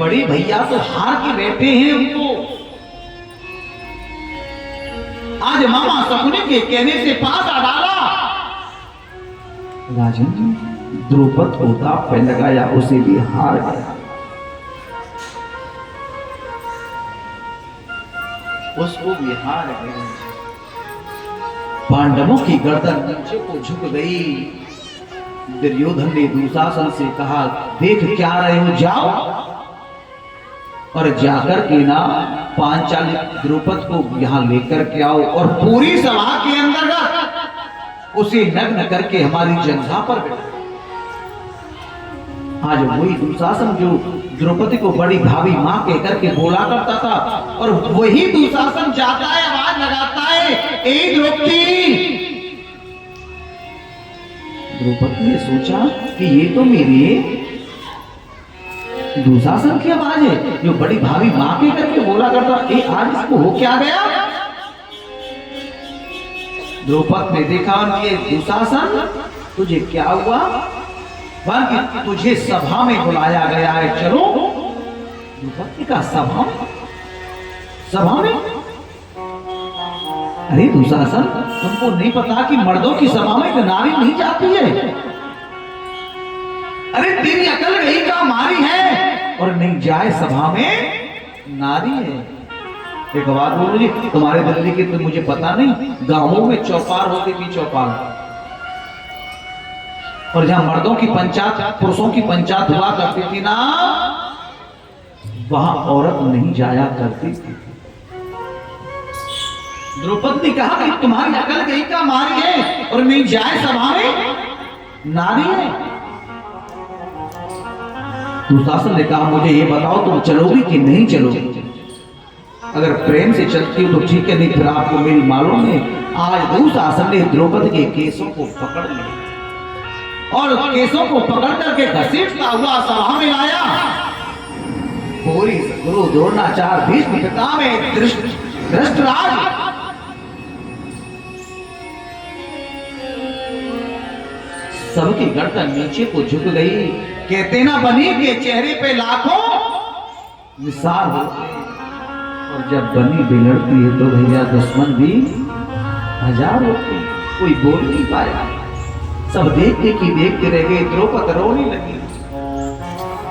बड़े भैया तो हार के बैठे हैं। उनको आज मामा शकुनी के कहने से पासा डाला, राजन द्रौपदी को दांव पे लगाया, उसे भी हार गया। उसको भी हार गए। पांडवों की गर्दन नीचे को झुक गई। दुर्योधन ने दुशासन से कहा, देख क्या रहे हो, जाओ और जाकर के ना पांचाली द्रौपद को यहाँ लेकर के आओ और पूरी सभा के अंतर्गत उसे नग्न करके हमारी जंघा पर बैठाओ। आज वही दुशासन जो द्रौपदी को बड़ी भाभी मां कहकर के बोला करता था, और वही दुशासन जाता है, आवाज लगाता है, ए द्रौपदी। द्रौपदी ने सोचा कि ये तो मेरी दुशासन की आवाज है जो बड़ी भाभी मां कहकर के बोला करता, आज इसको हो क्या गया। द्रौपदी ने देखा कि दुशासन तुझे क्या हुआ, बल्कि तुझे सभा में बुलाया गया है, चलो। द्रौपदी का सभा में? अरे दुशासन, तुमको नहीं पता कि मर्दों की सभा में एक नारी नहीं जाती है? अरे तेरी अकल गई का मारी है, और नहीं जाए सभा में नारी है। एक बात बोलो जी, तुम्हारे दिल्ली की तो मुझे पता नहीं, गांवों में चौपाल होती थी, चौपाल, और जहां मर्दों की पंचायत, पुरुषों की पंचायत हुआ करती थी ना, वहां औरत नहीं जाया करती थी। द्रौपदी ने कहा कि तुम्हारी अकल गई का मारी है, और नहीं जाए सभा में नारी है। दुशासन ने कहा, मुझे ये बताओ तुम चलोगी कि नहीं चलोगी? अगर प्रेम से चलती हो तो ठीक है, नहीं फिर आपको मेरी मालूम है। आज दुशासन ने द्रौपदी के केसों को पकड़ लिया और केसों को पकड़ करके घसीटता हुआ सभा में लाया। पूरी गुरु द्रोणाचार्य भीष्म पितामह धृतराष्ट्र सबकी गर्दन नीचे को झुक गई। कहते ना, बनी के चेहरे पे लाखों निसार होते, और जब बनी बिगड़ती है तो भैया दुश्मन भी हजार होते। कोई बोल नहीं पाया, सब देखते कि देखते रह गए। द्रौपदी रोने लगी।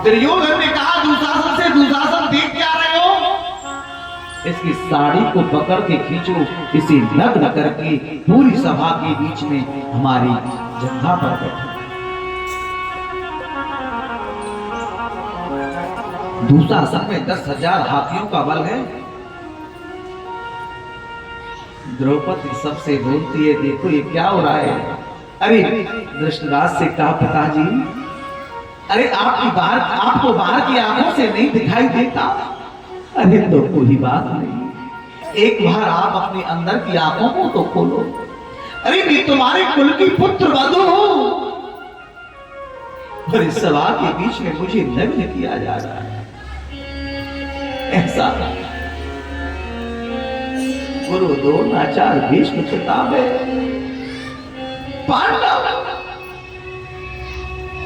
दुर्योधन ने कहा दुशासन से, दुशासन देख क्या रहे हो? इसकी साड़ी को पकड़ के खींचो, इसे नग्न करके पूरी सभा के बीच में हमारी जंघा पर बैठो। दुशासन में 10,000 हाथियों का बल है। द्रौपदी सबसे बोलती है, देखो ये क्या हो रहा है। अरे धृतराष्ट्र से कहा, पिताजी, अरे आपको बाहर की आंखों से नहीं दिखाई देता? अरे तो कोई बात नहीं, एक बार आप अपने अंदर की आंखों को तो खोलो। अरे मैं तुम्हारे कुल की पुत्र वधू हूं, और इस सभा के बीच में मुझे नग्न किया जा रहा है। ऐसा गुरु द्रोणाचार्य भीष्म पितामह पांडव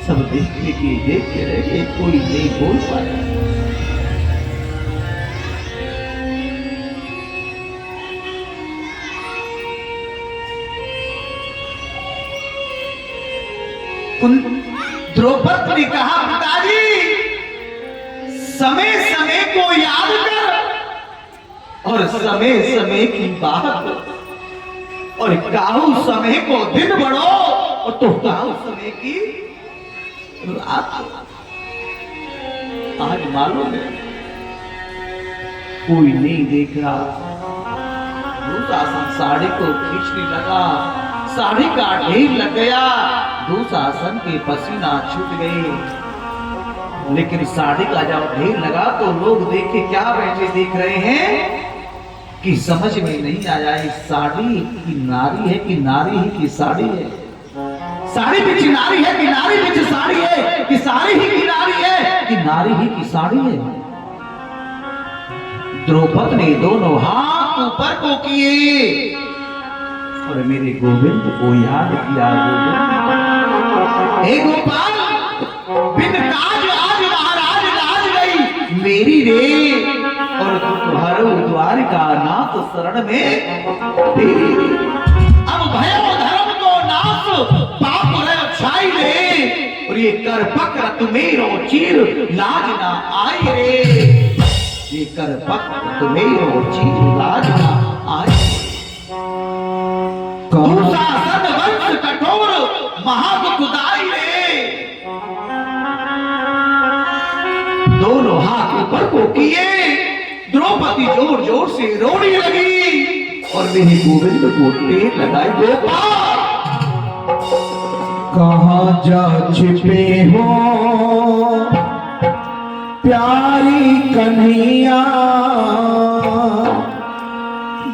सब देखते रह गए, कोई नहीं बोल पाया। द्रौपदी ने कहा, पिताजी समय समय को याद कर और समय समय की बात, और काहू समय को दिन बढ़ो और तो काहू समय की रात। आज मालूम है कोई नहीं देख रहा। दुशासन साड़ी को खींचने लगा, साड़ी का ढेर लग गया, दुशासन के पसीना छूट गए। लेकिन साड़ी का जब ढेर लगा तो लोग देखे, क्या बैठे देख रहे हैं कि समझ में नहीं आया इस साड़ी की नारी है कि नारी ही की साड़ी है। साड़ी पीछ नारी है कि नारी पीछ साड़ी है, कि साड़ी ही की नारी है कि नारी ही की साड़ी है। द्रौपदी ने दोनों हाथ ऊपर को किए और मेरे गोविंद को याद किया। हे गोपाल, बिन काज आज महाराज लाज गई मेरी रे, और तुम्हारो द्वारिका नाथ शरण में तेरी रे। अब भयो धर्म को नाश पाप रह छाई रे, और ये कर पक्र तुम्हेरो चीर लाज ना आई रे। ये कर पक्र तुम्हेरो चीर लाज ना आई। दुशासन वंश कठोर महादुखदाई रे, पार्वती जोर जोर से रोने लगी और मेरे गोविंद को टेक लगाए गोपाल कहाँ जा छिपे हो प्यारी कन्हैया,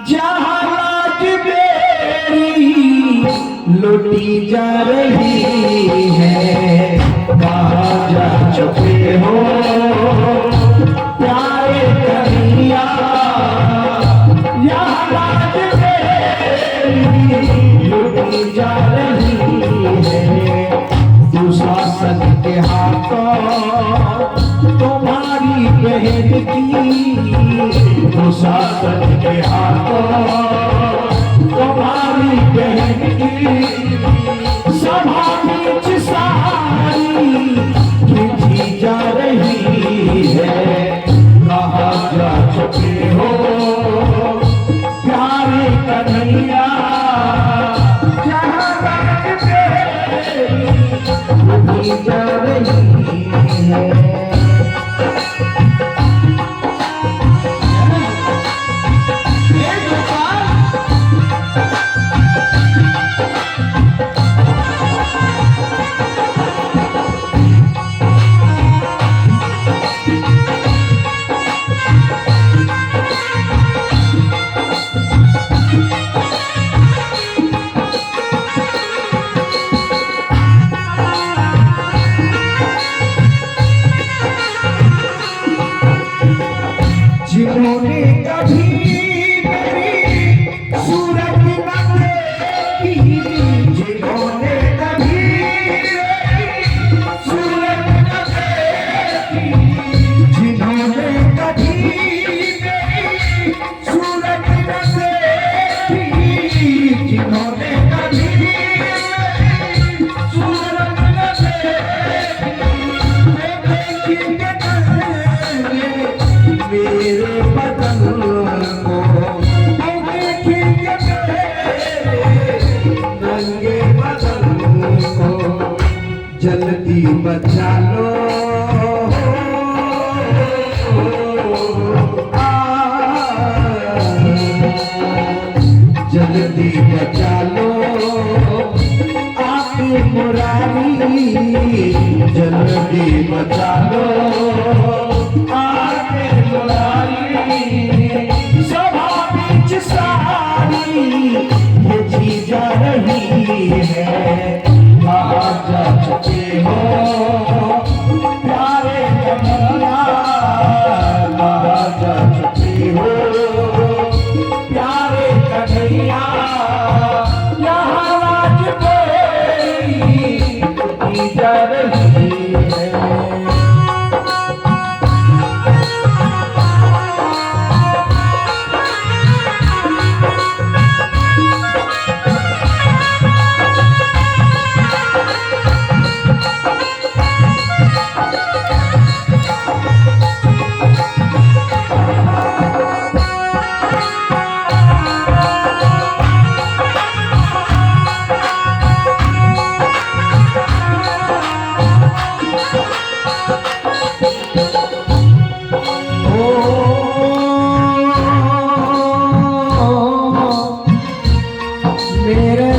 जहाँ राज बेरी लुटी जा रही है। कहाँ जा छिपे हो प्यारे कन्हैया, यहाँ राज बेरी लुटी जा रही है। दुशासन के हाथों तुम्हारी बहन की, दुशासन के हाथों तुम्हारी बहन की सभा बीच सारी खींची जा रही है। कहाँ जा चुके हो प्यारे कन्हैया, जहाँ राज बेरी जा रही है। जिन्होंने कभी मेरी सूरत न देखी, जिन्होंने कभी मेरी सूरत न देखी, जिन्होंने कभी मेरी सूरत न देखी, जिन्होंने कभी मेरी सूरत न देखी, मेरे बदन को देखेंगे, नंगे बदन को जल्दी बचा लो, जल्दी बचा लो आके मुरारी, जल्दी बचा लो आके सभा बीच सारी ये जी जा रही है। कहाँ जा चुके हो प्यारे कन्हैया, कहाँ जा चुके हो प्यारे कन्हैया, यहाँ राज बेरी लुटी जा रही है। मेरे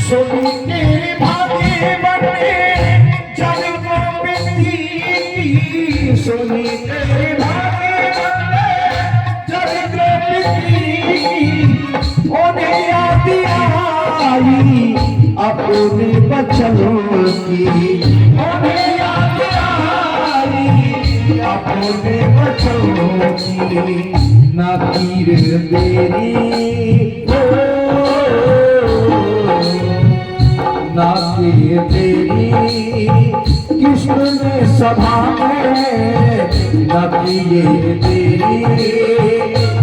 सुनी तेरे भागे बने जग को बिंदी, सुनी तेरे भागे बने जग को बिंदी, उन्हें याद आई अपने बच्चों की, उन्हें याद आई अपने बच्चों की, ना पीर तेरी ना पीर तेरी कृष्ण ने सभा में, ना पीर तेरी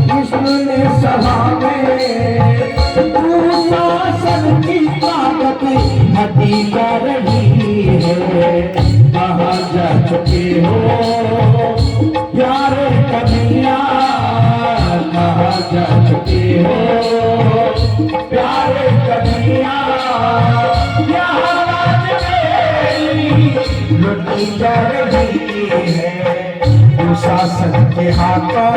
कृष्ण ने सभा में, तू शासन की ताकत हटी जा रही है। कहाँ जा चुके हो प्यारे कन्हैया, कहाँ जा चुके हो प्यारे कन्हैया, के हाथों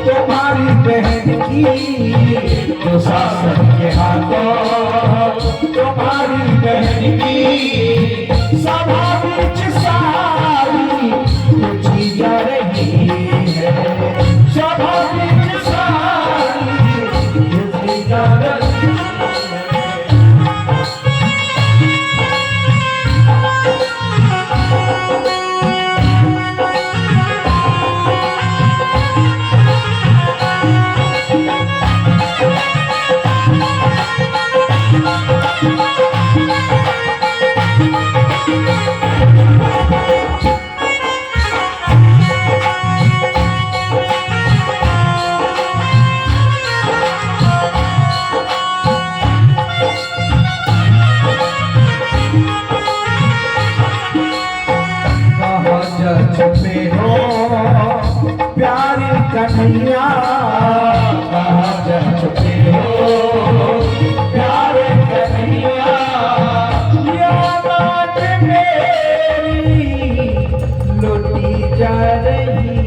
तुम्हारी बहन की, जो शासन के हाथों तुम्हारी बहन की, सभा बीच सारी पूछी जा रही है, सभा बीच सारी पूछी जा रही है। छुपे हो प्यारी कन्हैया, कहाँ जा छुपे हो प्यारे कन्हैया, या बात मेरी लुटी जा रही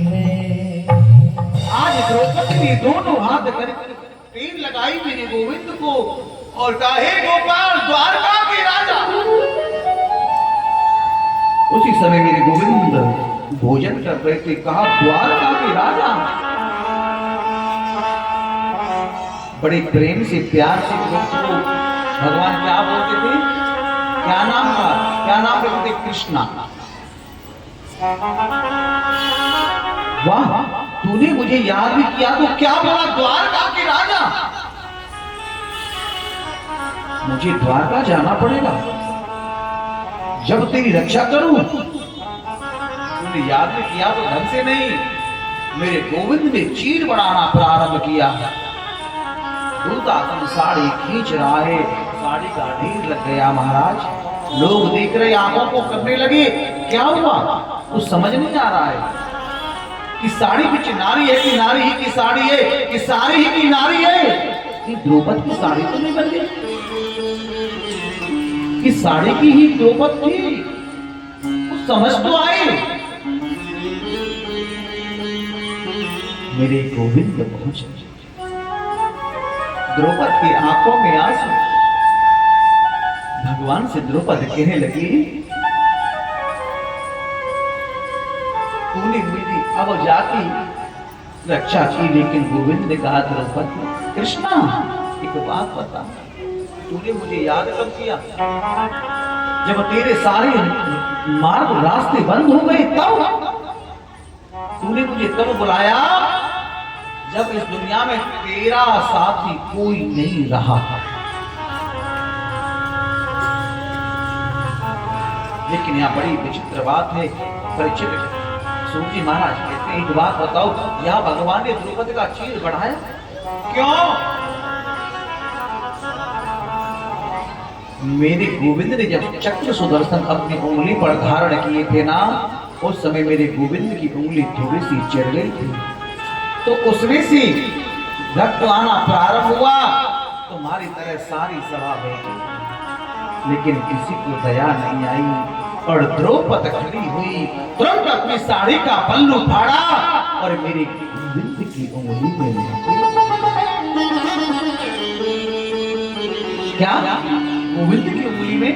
है। आज द्रौपदी ने दोनों हाथ करके तीर लगाई मेरे गोविंद को और कहे गोपाल द्वारका के राजा। उसी समय मेरे गोविंद भोजन कर रहे थे, कहा द्वारका के राजा। बड़े प्रेम से प्यार से भगवान क्या बोलते थे, क्या नाम था, क्या नाम रखते थे, कृष्णा। वाह, तूने मुझे याद भी किया तो क्या बोला, द्वारका के राजा। मुझे द्वारका जाना पड़ेगा जब तेरी रक्षा करूं। तूने याद भी किया तो ढंग से नहीं। मेरे गोविंद ने चीर बढ़ाना प्रारंभ किया। दुर्दासन साड़ी खींच रहा है, साड़ी का ढेर लग गया महाराज। लोग देख रहे, आंखों को करने लगे, क्या हुआ कुछ समझ नहीं आ रहा है कि साड़ी की नारी है कि नारी ही की साड़ी है कि साड़ी ही की नारी है कि द्रौपदी की साड़ी तो नहीं बन गई कि साड़ी की ही द्रौपदी थी। कुछ समझ तो आए। मेरे गोविंद पहुंचे, द्रौपदी की आंखों में आंसू। भगवान से द्रौपदी कहने लगी, तूने मेरी अब जाके रक्षा की, लेकिन गोविंद ने कहा द्रौपदी, कृष्णा एक बात बता, तूने मुझे याद कब किया, जब तेरे सारे मार्ग रास्ते बंद हो गए तब? तूने मुझे तब बुलाया जब इस दुनिया में तेरा साथी कोई नहीं रहा। लेकिन यहाँ बड़ी विचित्र बात है परीक्षित। सूत जी महाराज कहते हैं, एक बात बताओ, यहाँ भगवान ने द्रौपदी का चीर बढ़ाया क्यों? मेरे गोविंद ने जब चक्र सुदर्शन अपनी उंगली पर धारण किए थे ना, उस समय मेरे गोविंद की उंगली थोड़ी सी चढ़ गई थी, तो उसमें से रक्त आना प्रारंभ हुआ। तुम्हारी तरह सारी सभा बैठी, लेकिन किसी को दया नहीं आई और द्रौपदी खड़ी हुई, तुरंत अपनी साड़ी का पल्लू फाड़ा और मेरे गोविंद की उंगली में क्या गोविंद की उंगली में।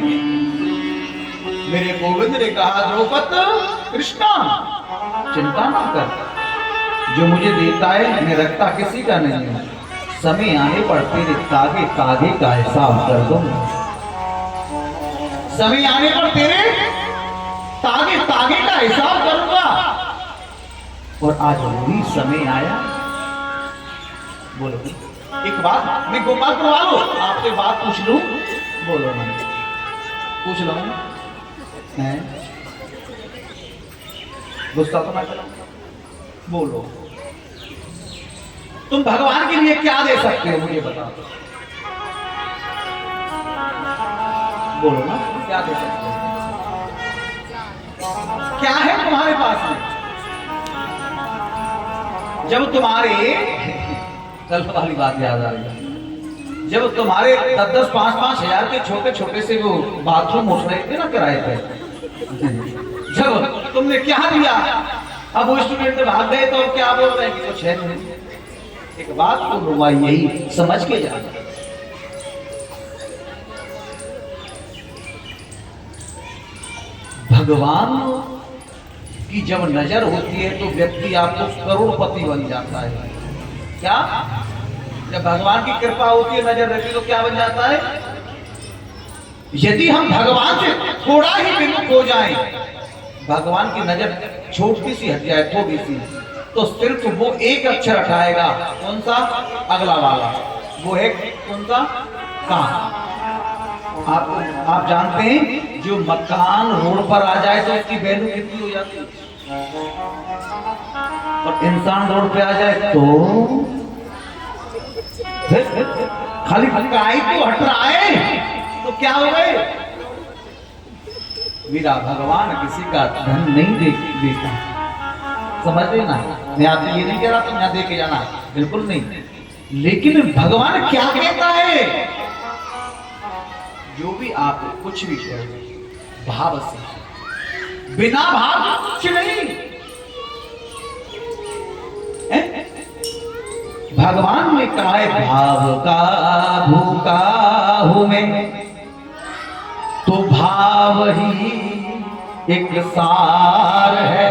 मेरे गोविंद ने कहा, द्रौपदी कृष्णा चिंता ना कर, जो मुझे देता है मैं रखता किसी का नहीं है। समय आने पर तेरे तागे तागे का हिसाब कर दूंगा। समय आने पर तेरे तागे तागे का हिसाब करूंगा। और आज वही समय आया। बोलो एक बात, मैं गोपाल करवा लो, आपसे बात पूछ लूं। बोलो ना, पूछ लो। गुस्सा तो ना करो, बोलो तुम भगवान के लिए क्या दे सकते हो, मुझे बताओ। बोलो ना, क्या दे सकते हो, क्या है तुम्हारे पास में? जब तुम्हारे कल वाली बात याद आ रही है, जब तुम्हारे 10-10, 5-5 हजार के छोटे छोटे से वो बाथरूम उठ रहे थे ना किराए पे, जब तुमने क्या दिया अब वो स्टूडेंट तो भाग गए तो अब क्या बोल रहे हैं कि कुछ है नहीं। एक बात को लोग यही समझ के जाना, भगवान की जब नजर होती है तो व्यक्ति आपको करोड़पति बन जाता है। क्या? जब भगवान की कृपा होती है, नजर रहती है, तो क्या बन जाता है? यदि हम भगवान से थोड़ा ही विमुख हो जाएं, भगवान की नजर छोटी सी हट जाए, थोड़ी सी, तो सिर्फ वो एक अक्षर हटाएगा। कौन सा? अगला वाला। वो है कौन सा? कहाँ? आप जानते हैं, जो मकान रोड पर आ जाए तो उसकी वैल्यू कितनी हो जाती है, और इंसान रोड पे आ जाए तो खाली काई तो हट रहा है तो क्या हो गए? मेरा भगवान किसी का धन नहीं देता, समझ लेना। मैं आपसे ये नहीं कह रहा तुम यहाँ दे के जाना, बिल्कुल नहीं। लेकिन भगवान क्या कहता है? जो भी आप कुछ भी करो भाव से, बिना भाव कुछ नहीं। भगवान ने कहा है, भाव का भूखा हूं मैं, तो भाव ही एक सार है,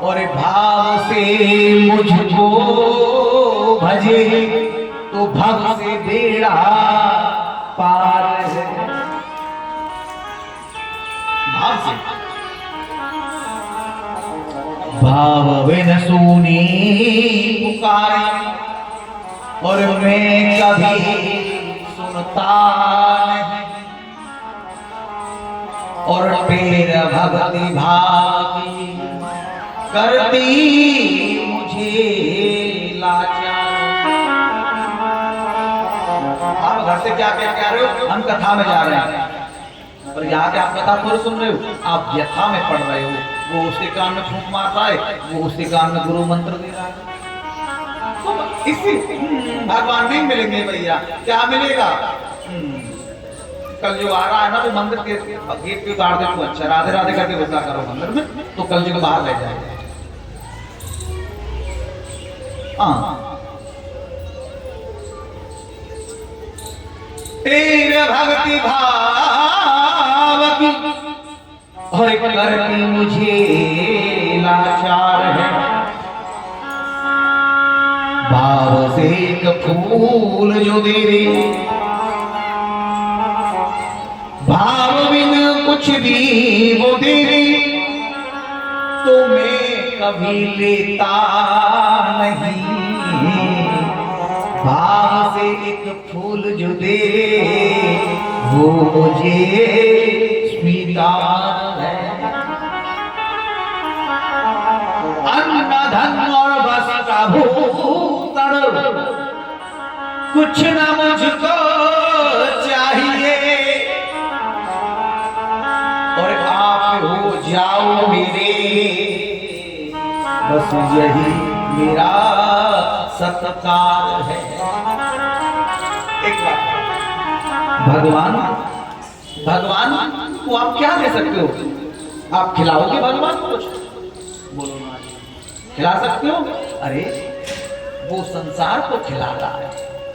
और भाव से मुझको भजे तो भव से बेड़ा पार है। भाव से, भाव बिन सुनी पुकारे, और मैं कभी सुनता नहीं, और तेरा भक्ति भावी करती मुझे लाचार। आप घर से क्या क्या कह रहे हो? हम कथा में जा रहे हैं, और यहाँ के आप कथा थोड़ी सुन रहे हो, आप व्यथा में पढ़ रहे हो। वो उसके कान में फूंक मारता है, वो उसके कान में गुरु मंत्र दे रहा है। तो इसी भगवान नहीं मिलेंगे भैया, क्या मिलेगा? कल जो आ रहा है ना, वो मंदिर के गेट पे उतार दे, तो अच्छा राधे राधे करके घुसा करो मंदिर में, तो कल जो बाहर रह जाएगा। तेरे भक्ति भाव की और करती मुझे लाचार है, भाव से एक फूल जो दे दे, भाव बिन कुछ भी वो दे दे, तो मैं कभी लेता नहीं। भाव से एक फूल जो दे वो मुझे स्वीकार है। अन्न धन और बस का भूषण कुछ न मुझको चाहिए, और आप हो जाओ मेरे, बस यही मेरा सत्कार है। एक बात, भगवान को आप क्या दे सकते हो? आप खिलाओगे भगवान को कुछ? बोलो ना, खिला सकते हो? अरे वो संसार को खिला रहा है,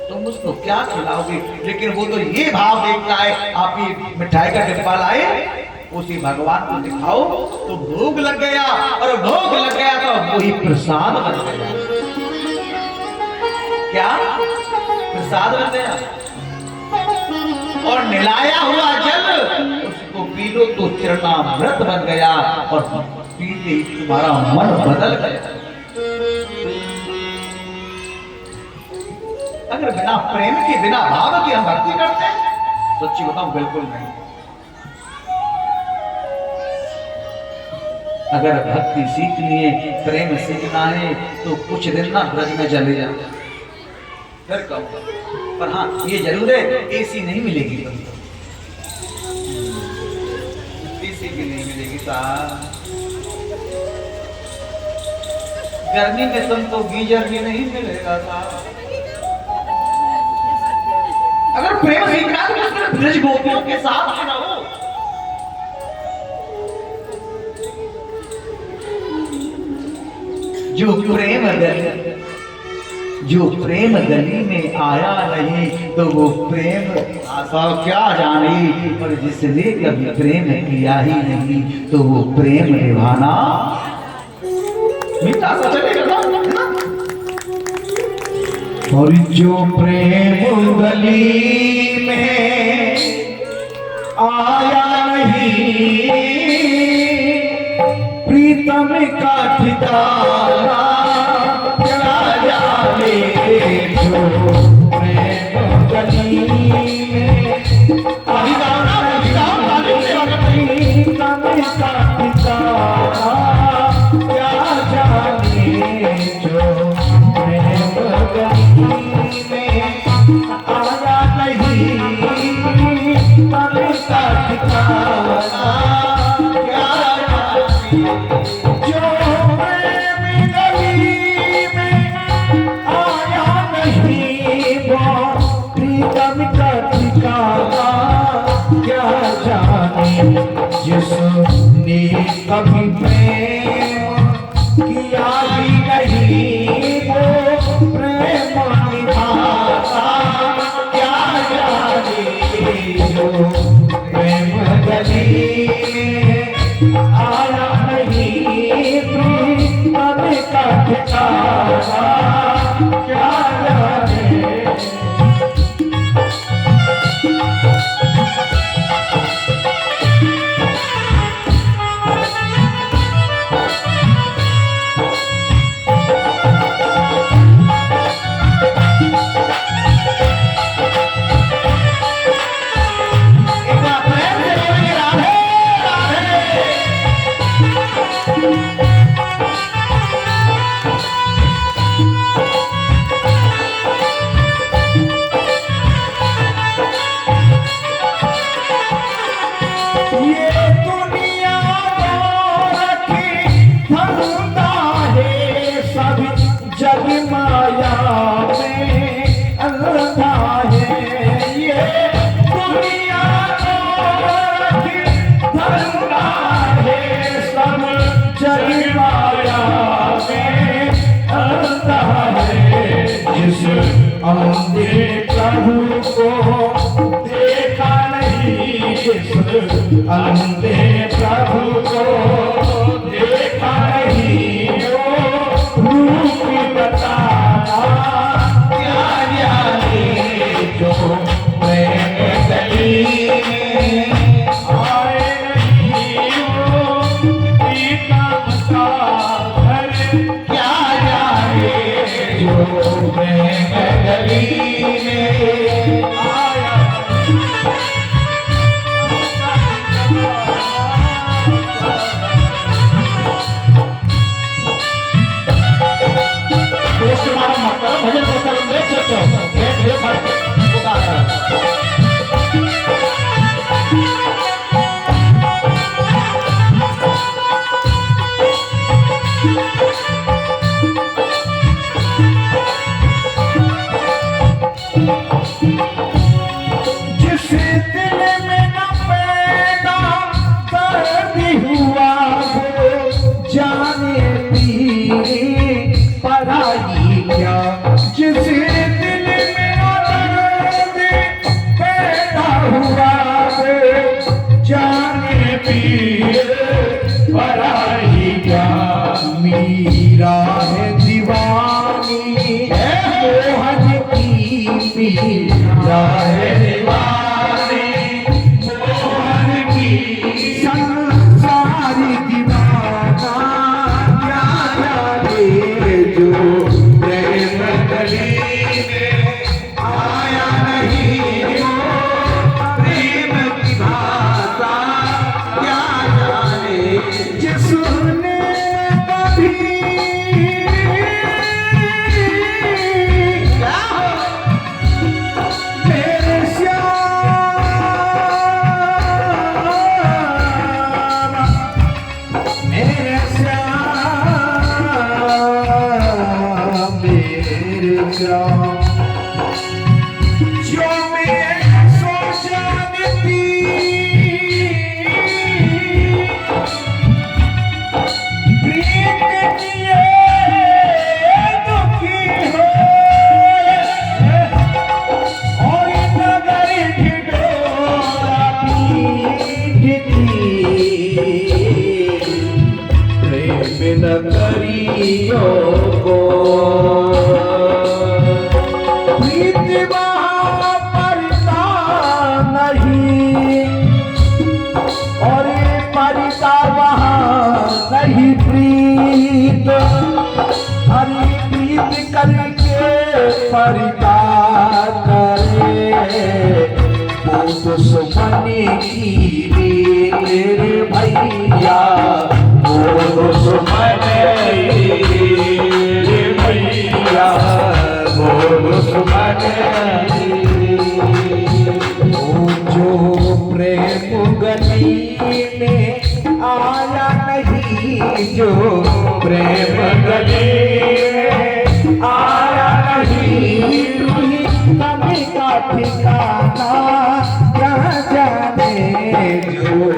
तुम उसको क्या खिलाओगे? लेकिन वो तो ये भाव देखता है, आप ये मिठाई का डिब्बा लाए, उसी भगवान को दिखाओ तो भोग लग गया, और भोग लग गया तो वही प्रसाद बन गया। क्या? प्रसाद बन गया। और निलाया हुआ जल उसको पी लो तो चरणामृत बन गया, और पीते ही तुम्हारा मन बदल गया। अगर बिना प्रेम के, बिना भाव के हम भक्ति करते हैं, सच्ची बताऊं बिल्कुल नहीं। अगर भक्ति सीखनी है, प्रेम सीखना है, तो कुछ दिन ना ब्रज में चले जाओ, फिर कहूँगा। पर हाँ ये जरूर है, एसी नहीं मिलेगी तुमको, एसी भी नहीं मिलेगी साहब। गर्मी में तुमको गीजर भी नहीं मिलेगा साहब। अगर प्रेम सीखना है तो ब्रज गोपियों के साथ रहो। जो प्रेम गली में आया नहीं तो वो प्रेम आशा क्या जाने, और जिसने कभी प्रेम किया ही नहीं तो वो प्रेम निभाना मीठा सा चलेगा ना। और जो प्रेम गली में आया नहीं प्रीतम का ठिकाना क्या जाने। जो प्रेम गली में आया नहीं प्रीतम का ठिकाना क्या जाने। जो प्रेम गली में आया नहीं प्रीतम का ठिकाना क्या जाने। जो प्रेम गली में आया नहीं वो प्रीतम का ठिकाना क्या जाने। जिसने कभी प्रेम किया ही नहीं वो प्रेम निभाता क्या जाने। जो प्रेम गली में आया नहीं प्रीतम का ठिकाना क्या जाने। हमने प्रभु को देखा नहीं हमने प्रभु को देखा नहीं वो रूप बताना क्या जाने। जो प्रेम गली में आए नहीं वो प्रीतम का घर क्या जाने। जो प्रेम गली में आया भजन पुस्तक देख सकते हो। जिस दिल में न पैदा दर्द हुआ वो जाने पीर पराई क्या। जिस दिल में दर्द पैदा हुआ वो जाने पीर पराई क्या। मीरा है दीवानी मोहन की मीरा है दीवानी मोहन की संसारी दीवाना क्या जाने। जो प्रेम गली में आया नहीं वो प्रेम की भाषा क्या जाने। जिसने कभी मेरे सखियों को। प्रीति वहाँ परिता नहीं और परिता वहाँ नहीं प्रीत। हरि प्रीत करके परिता करे वो दुश्मनी की रे भैया, वो दुश्मनी रे भैया, वो दुश्मनी। जो प्रेम गली में आया नहीं, जो प्रेम गली में आया नहीं, तुम्हें कभी का ठिकाना क्या जाने। जो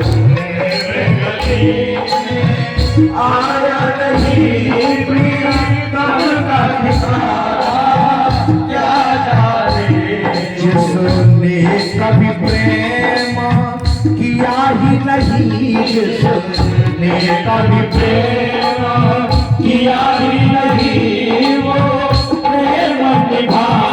प्रेम गली में आया नहीं, प्रीतम का ठिकाना क्या जाने। जिसने कभी प्रेम किया ही नहीं, जिसने कभी प्रेम किया ही नहीं, वो प्रेम निभा